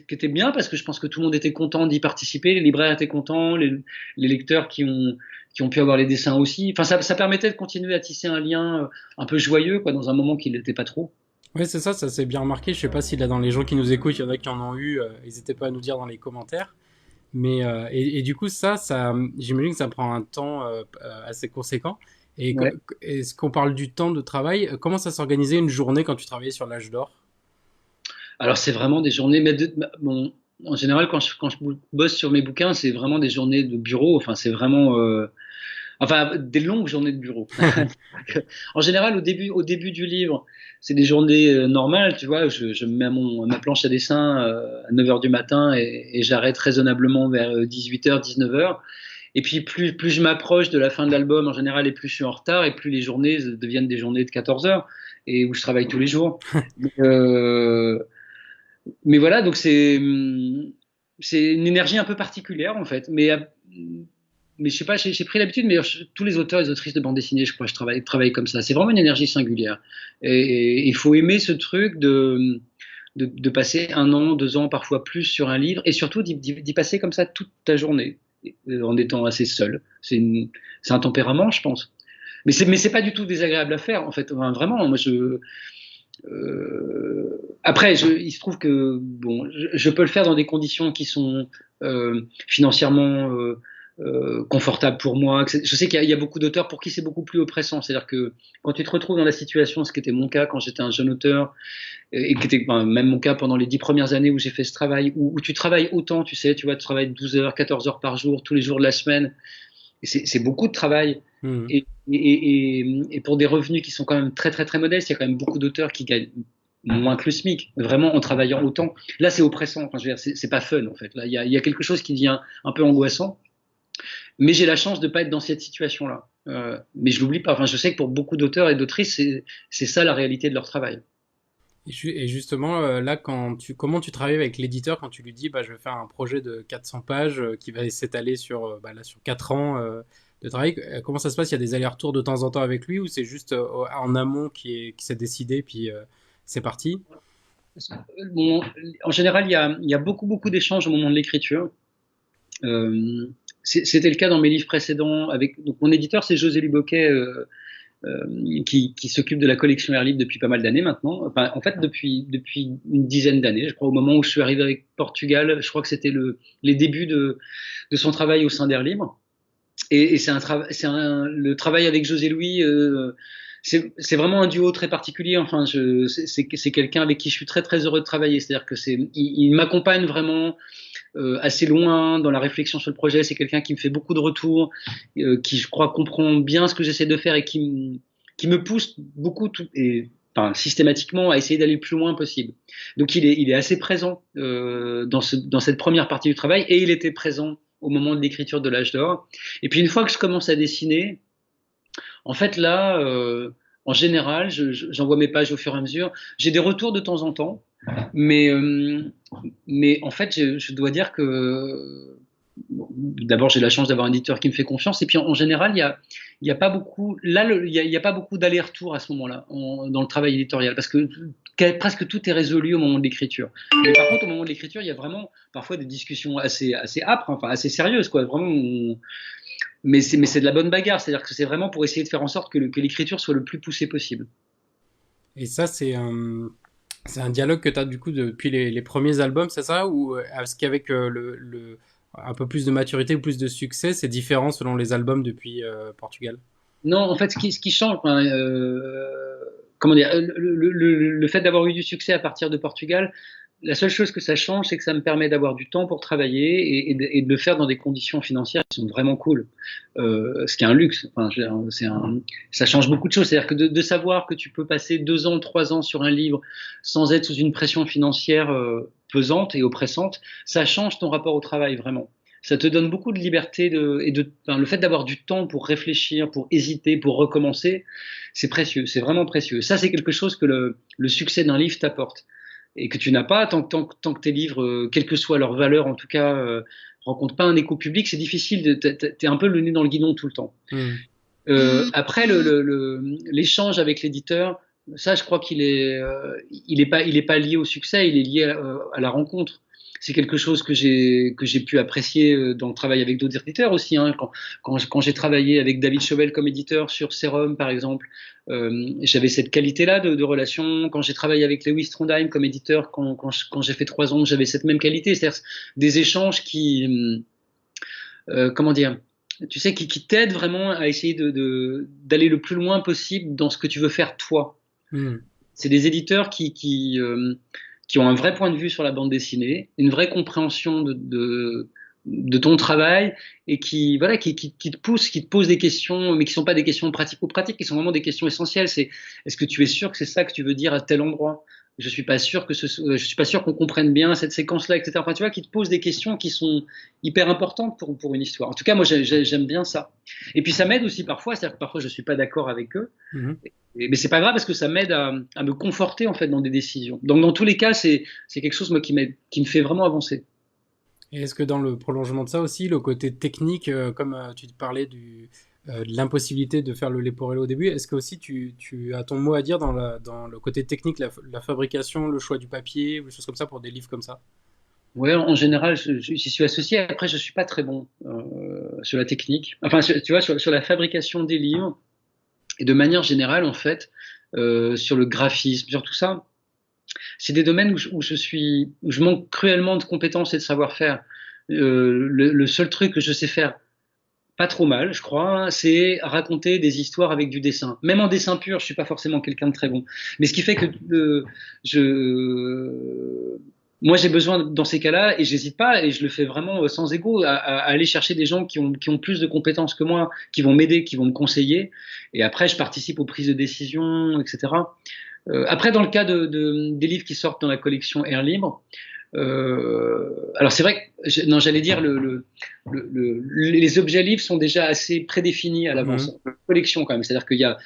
était bien parce que je pense que tout le monde était content d'y participer, les libraires étaient contents, les lecteurs qui ont pu avoir les dessins aussi. Enfin, ça permettait de continuer à tisser un lien un peu joyeux, quoi, dans un moment qui n'était pas trop. Oui, c'est ça s'est bien remarqué. Je sais pas si là dans les gens qui nous écoutent, il y en a qui en ont eu, n'hésitez pas à nous dire dans les commentaires. Mais et du coup ça j'imagine que ça prend un temps assez conséquent. Et Ouais. est-ce qu'on parle du temps de travail? Comment ça s'organisait une journée quand tu travaillais sur l'âge d'or? Alors c'est vraiment des journées, mais bon, en général quand je bosse sur mes bouquins, c'est vraiment des journées de bureau. Enfin, c'est vraiment des longues journées de bureau. En général, au début du livre, c'est des journées normales, tu vois. Je me mets à ma planche à dessin à 9 heures du matin et j'arrête raisonnablement vers 18 h, 19 heures. Et puis plus je m'approche de la fin de l'album en général, et plus je suis en retard, et plus les journées deviennent des journées de 14 heures et où je travaille tous les jours. Mais voilà, donc c'est une énergie un peu particulière en fait. Mais je sais pas, j'ai pris l'habitude, mais tous les auteurs et les autrices de bande dessinée, je crois, je travaille comme ça. C'est vraiment une énergie singulière. Et il faut aimer ce truc de passer 1 an, 2 ans, parfois plus sur un livre, et surtout d'y passer comme ça toute ta journée, en étant assez seul. C'est un tempérament, je pense. Mais c'est pas du tout désagréable à faire, en fait. Enfin, vraiment, moi, après, il se trouve que bon, je peux le faire dans des conditions qui sont financièrement confortables pour moi. Je sais qu'il y a beaucoup d'auteurs pour qui c'est beaucoup plus oppressant. C'est-à-dire que quand tu te retrouves dans la situation, ce qui était mon cas quand j'étais un jeune auteur, et qui était même mon cas pendant les 10 premières années où j'ai fait ce travail, où tu travailles autant, tu sais, tu vois, tu travailles 12 heures, 14 heures par jour, tous les jours de la semaine. Et c'est beaucoup de travail. Mmh. Et pour des revenus qui sont quand même très très très modestes, il y a quand même beaucoup d'auteurs qui gagnent moins que le SMIC, vraiment en travaillant autant. Là, c'est oppressant. Enfin, je veux dire, c'est pas fun en fait. Là, il y a quelque chose qui devient un peu angoissant. Mais j'ai la chance de pas être dans cette situation-là. Mais je l'oublie pas. Enfin, je sais que pour beaucoup d'auteurs et d'autrices, c'est ça la réalité de leur travail. Et justement, là, comment tu travailles avec l'éditeur quand tu lui dis, bah, je vais faire un projet de 400 pages qui va s'étaler sur, bah, là, sur 4 ans de travail. Comment ça se passe? Il y a des allers-retours de temps en temps avec lui ou c'est juste en amont qui s'est décidé puis c'est parti? Bon, en général, il y a beaucoup d'échanges au moment de l'écriture. C'était le cas dans mes livres précédents. Donc mon éditeur, c'est José Luboquet, qui s'occupe de la collection Air Libre depuis pas mal d'années maintenant. Enfin, en fait, depuis une dizaine d'années, je crois, au moment où je suis arrivé avec Portugal, je crois que c'était les débuts de son travail au sein d'Air Libre. Et le travail avec José Louis, c'est vraiment un duo très particulier. Enfin, c'est quelqu'un avec qui je suis très heureux de travailler. C'est-à-dire que il m'accompagne vraiment assez loin dans la réflexion sur le projet. C'est quelqu'un qui me fait beaucoup de retours, qui je crois comprend bien ce que j'essaie de faire et qui me pousse beaucoup enfin, systématiquement à essayer d'aller le plus loin possible. Donc il est assez présent dans cette première partie du travail et il était présent au moment de l'écriture de l'Âge d'Or. Et puis une fois que je commence à dessiner, en fait là, en général, j'envoie mes pages au fur et à mesure. J'ai des retours de temps en temps, mais en fait, je dois dire que d'abord j'ai la chance d'avoir un éditeur qui me fait confiance, et puis en général, il y a pas beaucoup. Là, il y a pas beaucoup d'aller-retour à ce moment-là dans le travail éditorial, parce que presque tout est résolu au moment de l'écriture. Mais par contre, au moment de l'écriture, il y a vraiment parfois des discussions assez âpres, enfin assez sérieuses, quoi. Vraiment. Mais c'est de la bonne bagarre, c'est-à-dire que c'est vraiment pour essayer de faire en sorte que l'écriture soit le plus poussée possible. Et ça, c'est un dialogue que tu as du coup depuis les premiers albums, c'est ça? Ou est-ce qu'avec un peu plus de maturité ou plus de succès, c'est différent selon les albums depuis Portugal? Non, en fait, ce qui change, enfin, comment dire, le fait d'avoir eu du succès à partir de Portugal, la seule chose que ça change, c'est que ça me permet d'avoir du temps pour travailler et de le faire dans des conditions financières qui sont vraiment cool. Ce qui est un luxe. Enfin, ça change beaucoup de choses. C'est-à-dire que de savoir que tu peux passer 2 ans, 3 ans sur un livre sans être sous une pression financière pesante et oppressante, ça change ton rapport au travail vraiment. Ça te donne beaucoup de liberté enfin, le fait d'avoir du temps pour réfléchir, pour hésiter, pour recommencer, c'est précieux, c'est vraiment précieux. Ça, c'est quelque chose que le succès d'un livre t'apporte et que tu n'as pas tant que tes livres, quelle que soit leur valeur, en tout cas, rencontrent pas un écho public. C'est difficile. T'es un peu le nez dans le guidon tout le temps. Après, l'échange avec l'éditeur, ça, je crois qu'il il est pas lié au succès, il est lié à la rencontre. C'est quelque chose que j'ai pu apprécier dans le travail avec d'autres éditeurs aussi. Hein. Quand j'ai travaillé avec David Chauvel comme éditeur sur Serum, par exemple, j'avais cette qualité-là de relation. Quand j'ai travaillé avec Lewis Trondheim comme éditeur, quand j'ai fait 3 ans, j'avais cette même qualité. C'est-à-dire des échanges qui, comment dire, tu sais, qui t'aident vraiment à essayer d'aller le plus loin possible dans ce que tu veux faire toi. C'est des éditeurs qui ont un vrai point de vue sur la bande dessinée, une vraie compréhension de ton travail et qui te poussent, qui te posent des questions, mais qui sont pas des questions pratico-pratiques, qui sont vraiment des questions essentielles. C'est est-ce que tu es sûr que c'est ça que tu veux dire à tel endroit? Je suis pas sûr qu'on comprenne bien cette séquence-là, etc. Enfin, tu vois, qui te posent des questions qui sont hyper importantes pour une histoire. En tout cas, moi, j'aime bien ça. Et puis, ça m'aide aussi parfois, c'est-à-dire que parfois, je suis pas d'accord avec eux. Mais c'est pas grave parce que ça m'aide à me conforter en fait dans des décisions. Donc dans tous les cas, c'est quelque chose moi qui me fait vraiment avancer. Et est-ce que dans le prolongement de ça aussi, le côté technique, comme tu parlais de l'impossibilité de faire le Leporello au début, est-ce que aussi tu as ton mot à dire dans le côté technique, la fabrication, le choix du papier, des choses comme ça pour des livres comme ça? Ouais, en général, j'y suis associé. Après, je suis pas très bon sur la technique. Enfin, tu vois, sur la fabrication des livres. Et de manière générale, en fait, sur le graphisme, sur tout ça, c'est des domaines où je manque cruellement de compétences et de savoir-faire. Le seul truc que je sais faire pas trop mal, je crois, hein, c'est raconter des histoires avec du dessin. Même en dessin pur, je suis pas forcément quelqu'un de très bon. Mais ce qui fait que moi, j'ai besoin dans ces cas-là, et j'hésite pas, et je le fais vraiment sans ego, à aller chercher des gens qui ont plus de compétences que moi, qui vont m'aider, qui vont me conseiller. Et après, je participe aux prises de décision, etc. Après, dans le cas des livres qui sortent dans la collection Air Libre, alors c'est vrai que non, j'allais dire les objets livres sont déjà assez prédéfinis à l'avance. Mhm. Collection quand même, c'est-à-dire qu'il y a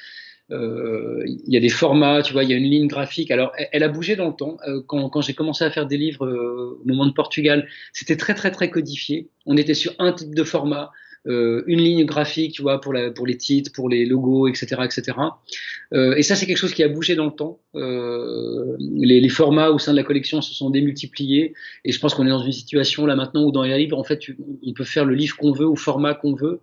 il y a des formats, tu vois, il y a une ligne graphique. Alors, elle a bougé dans le temps. Quand j'ai commencé à faire des livres au moment de Portugal, c'était très, très, très codifié. On était sur un type de format, une ligne graphique, tu vois, pour les titres, pour les logos, etc., etc. Et ça, c'est quelque chose qui a bougé dans le temps. Les formats au sein de la collection se sont démultipliés. Et je pense qu'on est dans une situation là maintenant où dans les livres, en fait, on peut faire le livre qu'on veut au format qu'on veut.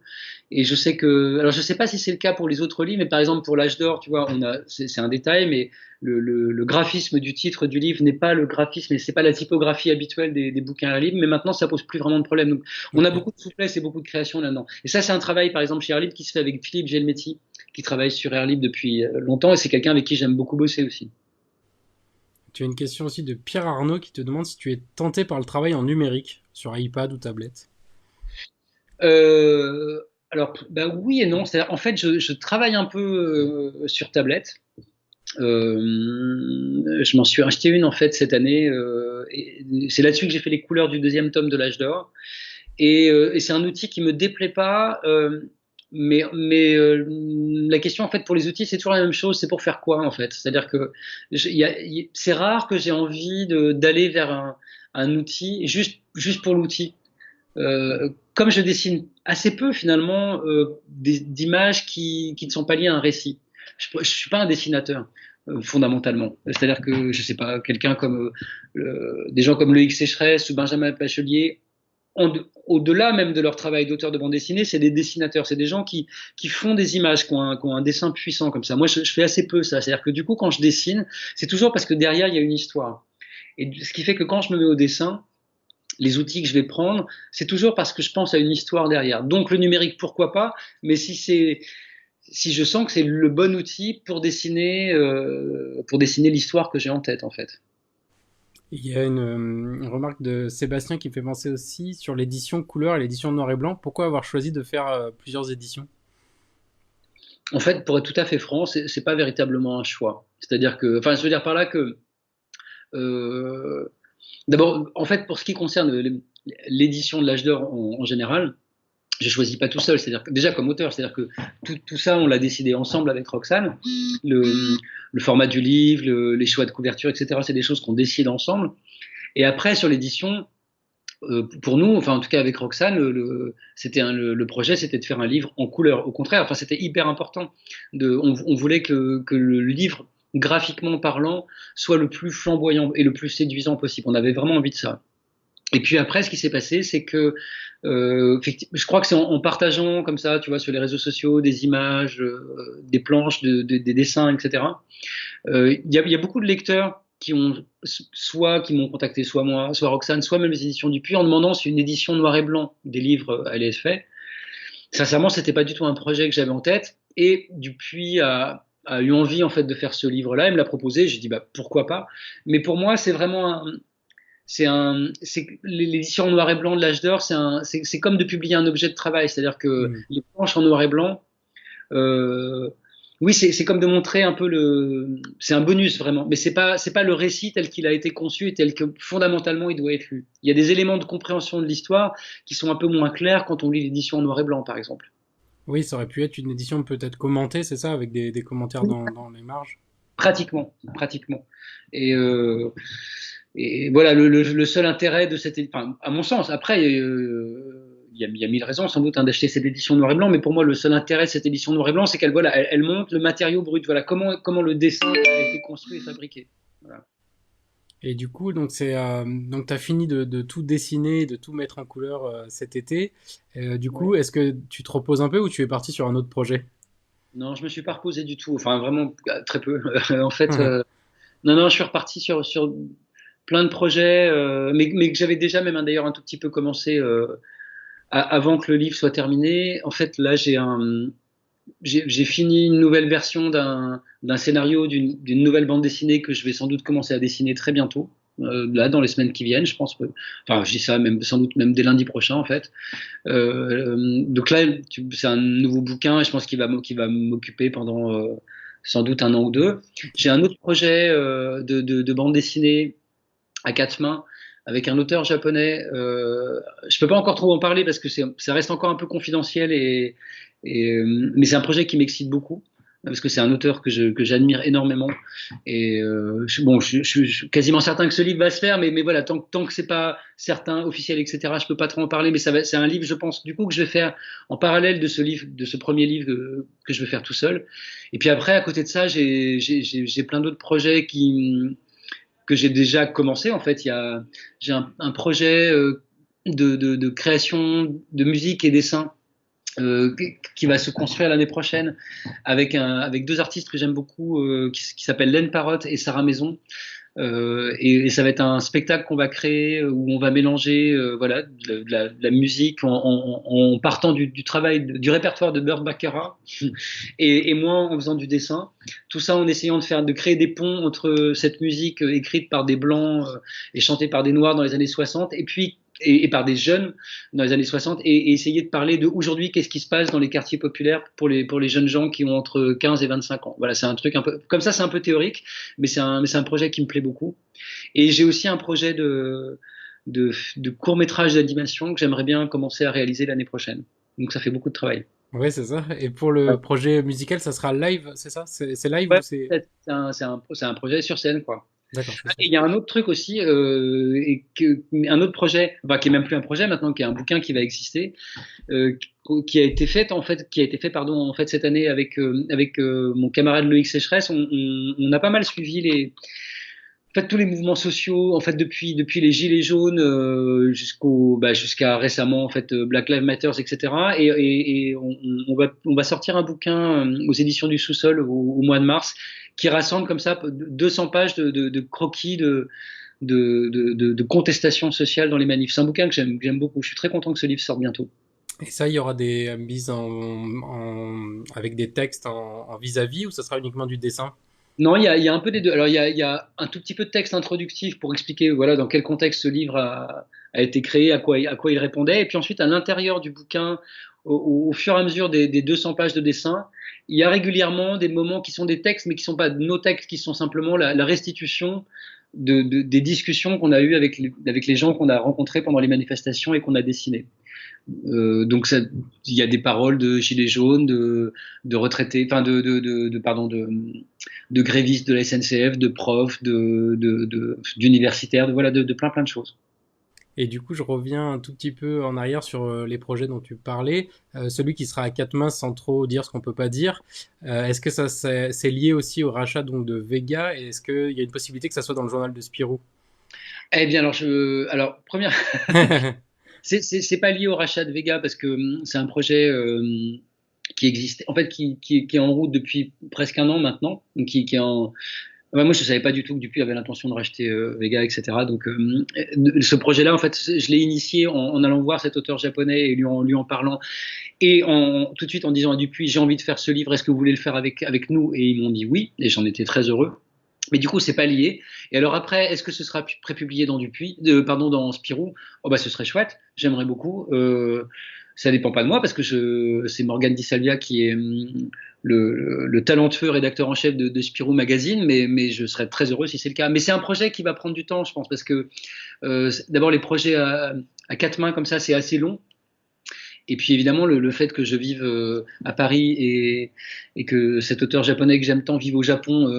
Et je sais que, alors je sais pas si c'est le cas pour les autres livres, mais par exemple pour l'âge d'or, tu vois, c'est un détail, mais le graphisme du titre du livre n'est pas le graphisme, et c'est pas la typographie habituelle des bouquins à lire, mais maintenant ça pose plus vraiment de problème. Donc, on a beaucoup de souplesse et beaucoup de création là-dedans. Et ça, c'est un travail, par exemple, chez Airlib qui se fait avec Philippe Gelmetti, qui travaille sur Airlib depuis longtemps, et c'est quelqu'un avec qui j'aime beaucoup bosser aussi. Tu as une question aussi de Pierre Arnaud qui te demande si tu es tenté par le travail en numérique, sur iPad ou tablette. Euh, alors, bah oui et non. C'est-à-dire, en fait, je travaille un peu sur tablette. Je m'en suis acheté une en fait cette année. Et c'est là-dessus que j'ai fait les couleurs du deuxième tome de l'âge d'or. Et c'est un outil qui me déplaît pas. Mais la question en fait pour les outils, c'est toujours la même chose. C'est pour faire quoi en fait? C'est-à-dire que c'est rare que j'ai envie d'aller vers un outil juste pour l'outil. Comme je dessine assez peu finalement d'images qui ne sont pas liées à un récit. Je suis pas un dessinateur fondamentalement. C'est-à-dire que je sais pas, quelqu'un comme des gens comme Loïc Sécheresse ou Benjamin Pachelier, au-delà même de leur travail d'auteur de bande dessinée, c'est des dessinateurs, c'est des gens qui font des images, qui ont un dessin puissant comme ça. Moi, je fais assez peu ça. C'est-à-dire que du coup, quand je dessine, c'est toujours parce que derrière, il y a une histoire. Et ce qui fait que quand je me mets au dessin, les outils que je vais prendre, c'est toujours parce que je pense à une histoire derrière. Donc le numérique, pourquoi pas, mais si je sens que c'est le bon outil pour dessiner l'histoire que j'ai en tête, en fait. Il y a une remarque de Sébastien qui me fait penser aussi sur l'édition couleur et l'édition noir et blanc. Pourquoi avoir choisi de faire plusieurs éditions? En fait, pour être tout à fait franc, c'est pas véritablement un choix. C'est-à-dire que, enfin, je veux dire par là que, euh, d'abord, en fait, pour ce qui concerne l'édition de l'âge d'or en général, je choisis pas tout seul, c'est-à-dire que, déjà comme auteur, c'est-à-dire que tout ça, on l'a décidé ensemble avec Roxane. Le format du livre, les choix de couverture, etc., c'est des choses qu'on décide ensemble. Et après, sur l'édition, pour nous, enfin en tout cas avec Roxane, le projet, c'était de faire un livre en couleur. Au contraire, enfin c'était hyper important. On voulait que le livre, graphiquement parlant, soit le plus flamboyant et le plus séduisant possible. On avait vraiment envie de ça. Et puis après, ce qui s'est passé, c'est que je crois que c'est en partageant comme ça, tu vois, sur les réseaux sociaux, des images, des planches, des dessins, etc. Il y a beaucoup de lecteurs qui m'ont contacté, soit moi, soit Roxane, soit même les éditions Dupuis, en demandant si une édition noir et blanc des livres allait être faite. Sincèrement, c'était pas du tout un projet que j'avais en tête. Et Dupuis a eu envie en fait de faire ce livre-là. Il me l'a proposé. J'ai dit bah pourquoi pas. Mais pour moi, c'est vraiment l'édition en noir et blanc de l'âge d'or, c'est comme de publier un objet de travail, c'est-à-dire que les planches en noir et blanc, oui, c'est comme de montrer un peu c'est un bonus vraiment, mais c'est pas le récit tel qu'il a été conçu et tel que fondamentalement il doit être lu. Il y a des éléments de compréhension de l'histoire qui sont un peu moins clairs quand on lit l'édition en noir et blanc, par exemple. Oui, ça aurait pu être une édition peut-être commentée, c'est ça, avec des commentaires dans les marges. Pratiquement, pratiquement. Et, euh, et voilà, le seul intérêt de cette, enfin, à mon sens, après, il y a mille raisons sans doute hein, d'acheter cette édition noir et blanc, mais pour moi, le seul intérêt de cette édition noir et blanc, c'est qu'elle voilà, elle montre le matériau brut, voilà, comment le dessin a été construit et fabriqué. Voilà. Et du coup, donc donc t'as fini de tout dessiner, de tout mettre en couleur cet été. Du coup, Ouais. est-ce que tu te reposes un peu ou tu es parti sur un autre projet? Non, je me suis pas reposé du tout, enfin vraiment très peu. En fait, Mhm. non, je suis reparti sur plein de projets, mais que j'avais déjà même d'ailleurs un tout petit peu commencé avant que le livre soit terminé. En fait, là, j'ai fini une nouvelle version d'un scénario d'une nouvelle bande dessinée que je vais sans doute commencer à dessiner très bientôt. Là, dans les semaines qui viennent, je pense. Enfin, je dis ça même sans doute même dès lundi prochain, en fait. Donc là, c'est un nouveau bouquin et je pense qu'il va m'occuper pendant sans doute un an ou deux. J'ai un autre projet de bande dessinée à quatre mains avec un auteur japonais. Je peux pas encore trop en parler parce que ça reste encore un peu confidentiel mais c'est un projet qui m'excite beaucoup parce que c'est un auteur que j'admire énormément et je suis quasiment certain que ce livre va se faire, mais voilà, tant que c'est pas certain, officiel, etc., je peux pas trop en parler, mais c'est un livre, je pense, du coup, que je vais faire en parallèle de ce livre, de ce premier livre que je vais faire tout seul. Et puis après, à côté de ça, j'ai plein d'autres projets que j'ai déjà commencé. En fait, j'ai un projet de création de musique et dessin qui va se construire l'année prochaine avec deux artistes que j'aime beaucoup qui s'appellent Len Parrott et Sarah Maison. Et ça va être un spectacle qu'on va créer où on va mélanger voilà, de la musique en partant du travail, du répertoire de Burt Bacharach et moi en faisant du dessin. Tout ça en essayant de créer des ponts entre cette musique écrite par des blancs et chantée par des noirs dans les années 60 et puis et par des jeunes dans les années 60 et essayer de parler de aujourd'hui qu'est-ce qui se passe dans les quartiers populaires pour les jeunes gens qui ont entre 15 et 25 ans. Voilà, c'est un truc un peu comme ça, c'est un peu théorique, mais c'est un projet qui me plaît beaucoup. Et j'ai aussi un projet de court-métrage d'animation que j'aimerais bien commencer à réaliser l'année prochaine. Donc ça fait beaucoup de travail. Ouais, c'est ça. Et pour le projet musical, ça sera live, c'est ça? C'est live Ouais, ou c'est... c'est un projet sur scène, quoi. D'accord. Et il y a un autre truc aussi, un autre projet, enfin, qui est même plus un projet maintenant, qui est un bouquin qui va exister, qui a été fait en fait cette année avec mon camarade Loïc Sécheresse. On a pas mal suivi en fait, tous les mouvements sociaux, en fait, depuis les Gilets jaunes jusqu'à récemment, en fait, Black Lives Matter, etc. Et on va sortir un bouquin aux éditions du Sous-sol au mois de mars qui rassemble comme ça 200 pages de croquis de contestation sociale dans les manifs. C'est un bouquin que j'aime beaucoup. Je suis très content que ce livre sorte bientôt. Et ça, il y aura des mises avec des textes en vis-à-vis ou ça sera uniquement du dessin? Non, il y a un peu des deux. Alors, il y a un tout petit peu de texte introductif pour expliquer voilà, dans quel contexte ce livre a été créé, à quoi il répondait. Et puis ensuite, à l'intérieur du bouquin, au fur et à mesure des 200 pages de dessin, il y a régulièrement des moments qui sont des textes, mais qui ne sont pas nos textes, qui sont simplement la restitution des discussions qu'on a eues avec les gens qu'on a rencontrés pendant les manifestations et qu'on a dessinées. Donc il y a des paroles de gilets jaunes, de retraités, enfin de grévistes de la SNCF, de profs, d'universitaires, voilà, de plein de choses. Et du coup, je reviens un tout petit peu en arrière sur les projets dont tu parlais. Celui qui sera à quatre mains sans trop dire ce qu'on peut pas dire. Est-ce que ça c'est lié aussi au rachat donc de Vega et est-ce qu'il y a une possibilité que ça soit dans le journal de Spirou? Eh bien alors première c'est pas lié au rachat de Vega parce que c'est un projet qui existe, en fait, qui est en route depuis presque un an maintenant, donc qui est en. Ouais, moi, je savais pas du tout que Dupuis avait l'intention de racheter Vega, etc. Donc, ce projet-là, en fait, je l'ai initié en allant voir cet auteur japonais et lui en parlant, et tout de suite en disant à Dupuis, j'ai envie de faire ce livre, est-ce que vous voulez le faire avec nous? Et ils m'ont dit oui, et j'en étais très heureux. Mais du coup, c'est pas lié. Et alors après, est-ce que ce sera prépublié dans dans Spirou? Oh bah, ce serait chouette. J'aimerais beaucoup. Ça dépend pas de moi parce que c'est Morgane Di Salvia qui est le talentueux rédacteur en chef de Spirou Magazine, mais je serais très heureux si c'est le cas. Mais c'est un projet qui va prendre du temps, je pense, parce que d'abord les projets à quatre mains comme ça, c'est assez long. Et puis évidemment, le fait que je vive à Paris et que cet auteur japonais que j'aime tant vive au Japon,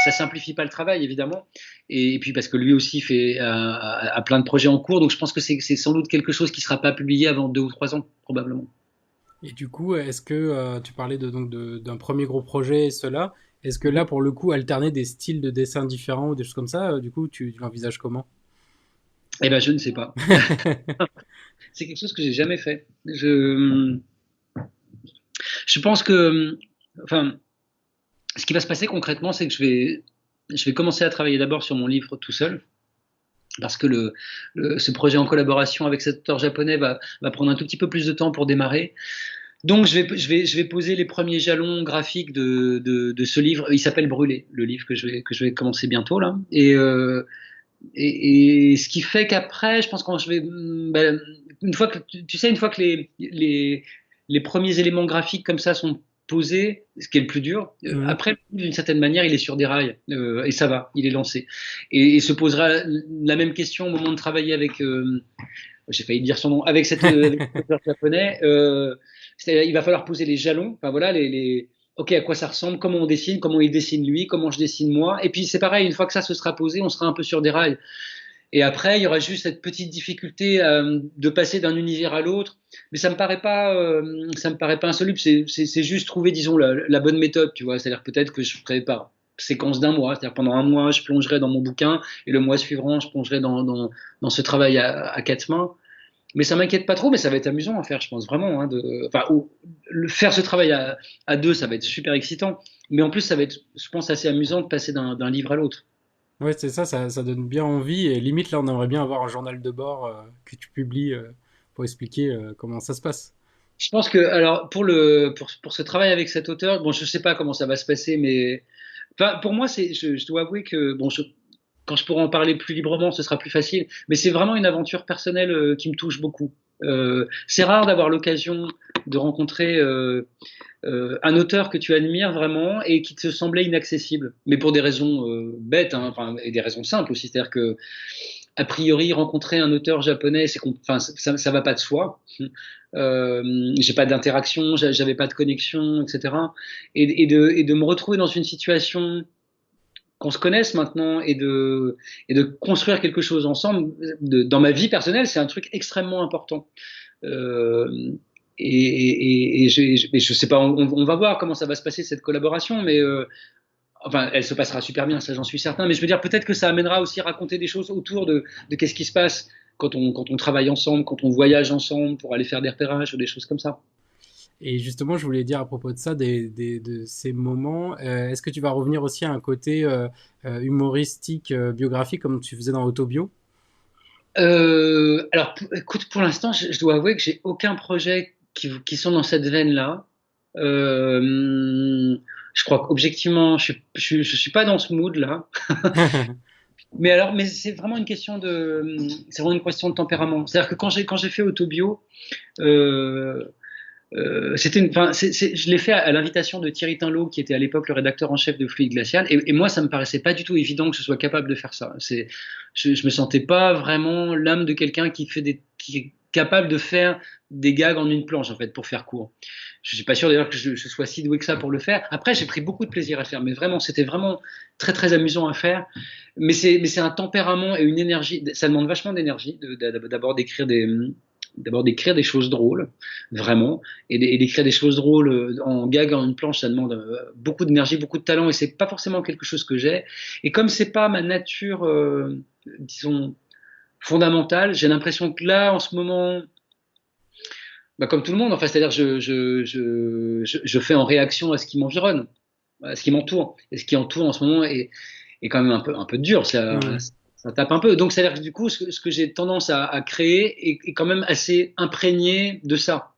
ça simplifie pas le travail, évidemment. Et puis parce que lui aussi a plein de projets en cours, donc je pense que c'est sans doute quelque chose qui sera pas publié avant 2 ou 3 ans, probablement. Et du coup, est-ce que tu parlais d'un premier gros projet, cela, est-ce que là, pour le coup, alterner des styles de dessin différents ou des choses comme ça, du coup, tu l'envisages comment? Eh ben, je ne sais pas. C'est quelque chose que j'ai jamais fait. Je pense que, enfin, ce qui va se passer concrètement, c'est que je vais commencer à travailler d'abord sur mon livre tout seul, parce que ce projet en collaboration avec cet auteur japonais va prendre un tout petit peu plus de temps pour démarrer. Donc je vais poser les premiers jalons graphiques de ce livre. Il s'appelle Brûlé, le livre que je vais commencer bientôt là. Et ce qui fait qu'après, je pense quand je vais, une fois que les premiers éléments graphiques comme ça sont poser, ce qui est le plus dur. Après, d'une certaine manière, il est sur des rails et ça va, il est lancé. Et se posera la même question au moment de travailler avec, j'ai failli dire son nom, avec cet auteur japonais. Il va falloir poser les jalons, enfin voilà, ok, à quoi ça ressemble, comment on dessine, comment il dessine lui, comment je dessine moi. Et puis c'est pareil, une fois que ça se sera posé, on sera un peu sur des rails. Et après, il y aura juste cette petite difficulté de passer d'un univers à l'autre. Mais ça me paraît pas insoluble. C'est juste trouver, disons, la bonne méthode, tu vois. C'est-à-dire peut-être que je ferai par séquence d'un mois. C'est-à-dire pendant un mois, je plongerai dans mon bouquin et le mois suivant, je plongerai dans ce travail à quatre mains. Mais ça m'inquiète pas trop, mais ça va être amusant à faire, je pense vraiment. Faire ce travail à deux, ça va être super excitant. Mais en plus, ça va être, je pense, assez amusant de passer d'un livre à l'autre. Ouais, c'est ça, ça donne bien envie. Et limite, là, on aimerait bien avoir un journal de bord que tu publies pour expliquer comment ça se passe. Je pense que, alors, pour ce travail avec cet auteur, bon, je sais pas comment ça va se passer, mais enfin, pour moi, je dois avouer que, bon, quand je pourrai en parler plus librement, ce sera plus facile. Mais c'est vraiment une aventure personnelle qui me touche beaucoup. C'est rare d'avoir l'occasion de rencontrer un auteur que tu admires vraiment et qui te semblait inaccessible, mais pour des raisons bêtes, hein, enfin, et des raisons simples aussi. C'est-à-dire que, a priori, rencontrer un auteur japonais, enfin, ça va pas de soi. J'ai pas d'interaction, j'avais pas de connexion, etc. Et de me retrouver dans une situation qu'on se connaisse maintenant et de construire quelque chose ensemble dans ma vie personnelle, c'est un truc extrêmement important. Et je sais pas, on va voir comment ça va se passer cette collaboration, mais enfin, elle se passera super bien, ça j'en suis certain. Mais je veux dire, peut-être que ça amènera aussi à raconter des choses autour de qu'est-ce qui se passe quand on travaille ensemble, quand on voyage ensemble pour aller faire des repérages ou des choses comme ça. Et justement, je voulais dire à propos de ça, de ces moments, est-ce que tu vas revenir aussi à un côté humoristique, biographique, comme tu faisais dans Autobio? Alors, écoute, pour l'instant, je dois avouer que j'ai aucun projet qui sont dans cette veine-là. Je crois qu'objectivement, je suis pas dans ce mood-là. Mais c'est vraiment c'est vraiment une question de tempérament. C'est-à-dire que quand j'ai fait Autobio, je l'ai fait à l'invitation de Thierry Tinlot, qui était à l'époque le rédacteur en chef de Fluide Glacial, et moi, ça me paraissait pas du tout évident que je sois capable de faire ça. Je me sentais pas vraiment l'âme de quelqu'un qui est capable de faire des gags en une planche, en fait, pour faire court. Je suis pas sûr d'ailleurs que je sois si doué que ça pour le faire. Après, j'ai pris beaucoup de plaisir à le faire, mais vraiment, c'était vraiment très très amusant à faire. Mais c'est un tempérament et une énergie. Ça demande vachement d'énergie d'abord d'écrire des choses drôles, vraiment, et d'écrire des choses drôles en gag en une planche, ça demande beaucoup d'énergie, beaucoup de talent, et c'est pas forcément quelque chose que j'ai. Et comme c'est pas ma nature, disons, fondamentale, j'ai l'impression que là, en ce moment, bah, comme tout le monde, enfin, c'est-à-dire je fais en réaction à ce qui m'environne, à ce qui m'entoure, et ce qui entoure en ce moment est quand même un peu dur. Ça tape un peu. Donc, c'est-à-dire que du coup, ce que j'ai tendance à créer est quand même assez imprégné de ça.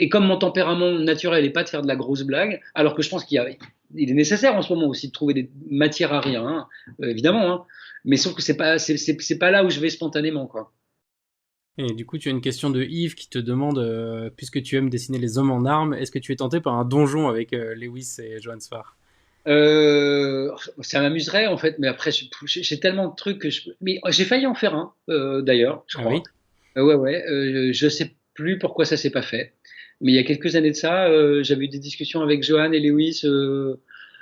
Et comme mon tempérament naturel n'est pas de faire de la grosse blague, alors que je pense il est nécessaire en ce moment aussi de trouver des matières à rire, hein, évidemment, hein, mais sauf que c'est pas là où je vais spontanément, quoi. Et du coup, tu as une question de Yves qui te demande, puisque tu aimes dessiner les hommes en armes, est-ce que tu es tenté par un donjon avec Lewis et Johan Sfar? Ça m'amuserait en fait, mais après j'ai tellement de trucs mais j'ai failli en faire un d'ailleurs, je Ah crois. oui? Ouais, je sais plus pourquoi ça s'est pas fait, mais il y a quelques années de ça, j'avais eu des discussions avec Johan et Lewis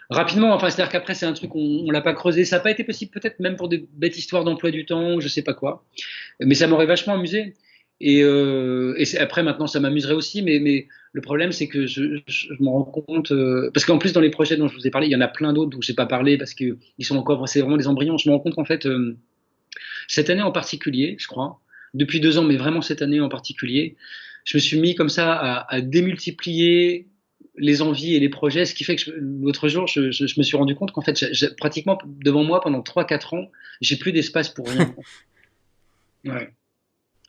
rapidement. Enfin, c'est-à-dire qu'après c'est un truc on l'a pas creusé, ça n'a pas été possible peut-être même pour des bêtes histoires d'emploi du temps ou je sais pas quoi, mais ça m'aurait vachement amusé. Et après maintenant ça m'amuserait aussi, mais le problème c'est que je me rends compte parce qu'en plus dans les projets dont je vous ai parlé, il y en a plein d'autres dont j'ai pas parlé parce que ils sont encore c'est vraiment des embryons. Je me rends compte qu'en fait cette année en particulier, je crois, depuis 2 ans, mais vraiment cette année en particulier, je me suis mis comme ça à démultiplier les envies et les projets, ce qui fait que l'autre jour, je me suis rendu compte qu'en fait, pratiquement devant moi pendant 3-4 ans, j'ai plus d'espace pour rien. Ouais.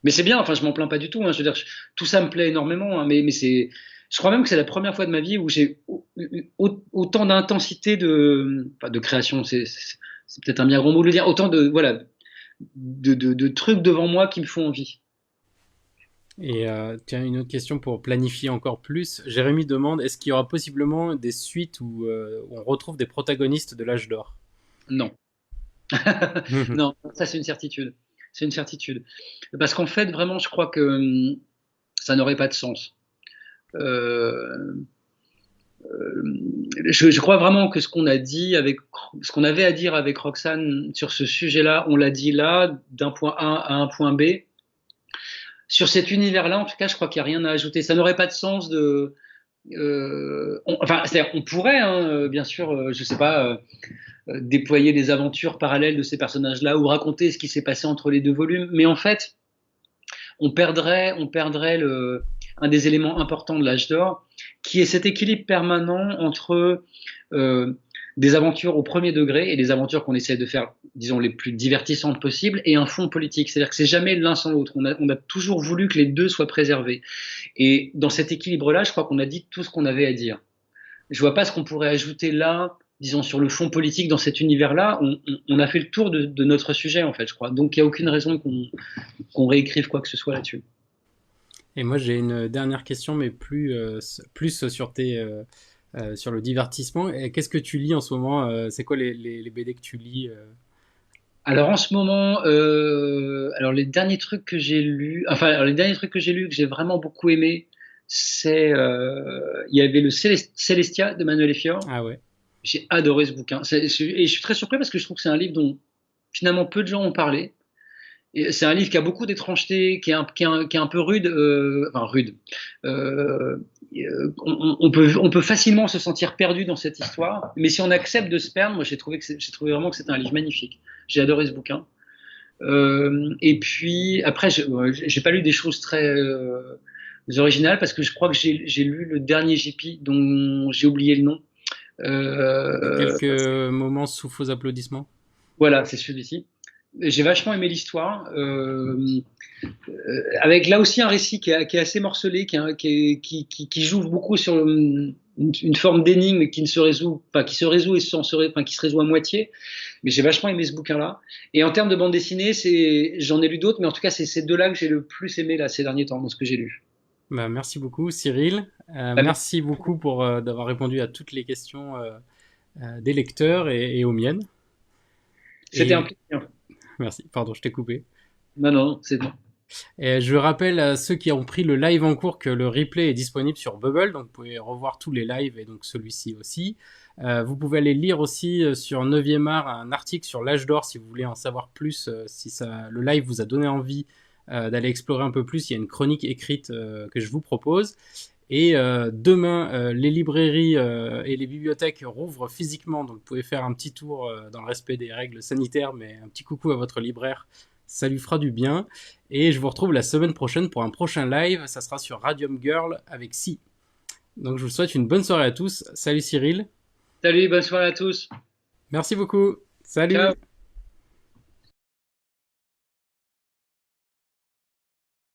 Mais c'est bien, enfin, je m'en plains pas du tout, hein, je veux dire, tout ça me plaît énormément, hein, mais je crois même que c'est la première fois de ma vie où j'ai autant d'intensité de création, c'est peut-être un bien grand mot de le dire, autant de trucs devant moi qui me font envie. Et tiens, une autre question pour planifier encore plus. Jérémy demande, est-ce qu'il y aura possiblement des suites où on retrouve des protagonistes de l'âge d'or? Non. Non, ça c'est une certitude. C'est une certitude. Parce qu'en fait, vraiment, je crois que ça n'aurait pas de sens. Euh, je crois vraiment que ce qu'on avait à dire avec Roxane sur ce sujet-là, on l'a dit là, d'un point A à un point B. Sur cet univers-là, en tout cas, je crois qu'il n'y a rien à ajouter. Ça n'aurait pas de sens de. C'est-à-dire, on pourrait, hein, bien sûr, je sais pas, déployer des aventures parallèles de ces personnages-là ou raconter ce qui s'est passé entre les deux volumes. Mais en fait, on perdrait un des éléments importants de l'âge d'or, qui est cet équilibre permanent entre des aventures au premier degré et des aventures qu'on essaie de faire, disons, les plus divertissantes possibles, et un fond politique. C'est-à-dire que c'est jamais l'un sans l'autre. On a toujours voulu que les deux soient préservés. Et dans cet équilibre-là, je crois qu'on a dit tout ce qu'on avait à dire. Je vois pas ce qu'on pourrait ajouter là, disons, sur le fond politique dans cet univers-là. On a fait le tour de notre sujet, en fait, je crois. Donc, il n'y a aucune raison qu'on réécrive quoi que ce soit là-dessus. Et moi, j'ai une dernière question, mais plus sur sur le divertissement. Qu'est-ce que tu lis en ce moment? C'est quoi les BD que tu lis? Alors en ce moment, alors les derniers trucs que j'ai lus, que j'ai vraiment beaucoup aimé, c'est il y avait le Célestia de Manuel Efior. Ah ouais. J'ai adoré ce bouquin. Et je suis très surpris parce que je trouve que c'est un livre dont finalement peu de gens ont parlé. Et c'est un livre qui a beaucoup d'étrangeté, qui est un peu rude, enfin rude. On peut facilement se sentir perdu dans cette histoire, mais si on accepte de se perdre, moi j'ai trouvé vraiment que c'était un livre magnifique. J'ai adoré ce bouquin. Et puis après, j'ai pas lu des choses très originales parce que je crois que j'ai lu le dernier JP dont j'ai oublié le nom. Quelques moments sous faux applaudissements. Voilà, c'est celui-ci. J'ai vachement aimé l'histoire, avec là aussi un récit qui est assez morcelé, qui joue beaucoup sur une forme d'énigme qui se résout qui se résout à moitié. Mais j'ai vachement aimé ce bouquin-là. Et en termes de bande dessinée, j'en ai lu d'autres, mais en tout cas, c'est ces deux-là que j'ai le plus aimé là ces derniers temps dans ce que j'ai lu. Bah, merci beaucoup, Cyril. Merci beaucoup d'avoir répondu à toutes les questions des lecteurs et aux miennes. C'était un plaisir. Merci. Pardon, je t'ai coupé. Non, c'est bon. Et je rappelle à ceux qui ont pris le live en cours que le replay est disponible sur Bubble, donc vous pouvez revoir tous les lives et donc celui-ci aussi. Vous pouvez aller lire aussi sur 9e art un article sur l'âge d'or si vous voulez en savoir plus, si le live vous a donné envie d'aller explorer un peu plus. Il y a une chronique écrite que je vous propose. Et demain, les librairies et les bibliothèques rouvrent physiquement, donc vous pouvez faire un petit tour dans le respect des règles sanitaires, mais un petit coucou à votre libraire, ça lui fera du bien. Et je vous retrouve la semaine prochaine pour un prochain live, ça sera sur Radium Girl avec Si. Donc je vous souhaite une bonne soirée à tous. Salut Cyril. Salut, bonne soirée à tous. Merci beaucoup. Salut. Ciao.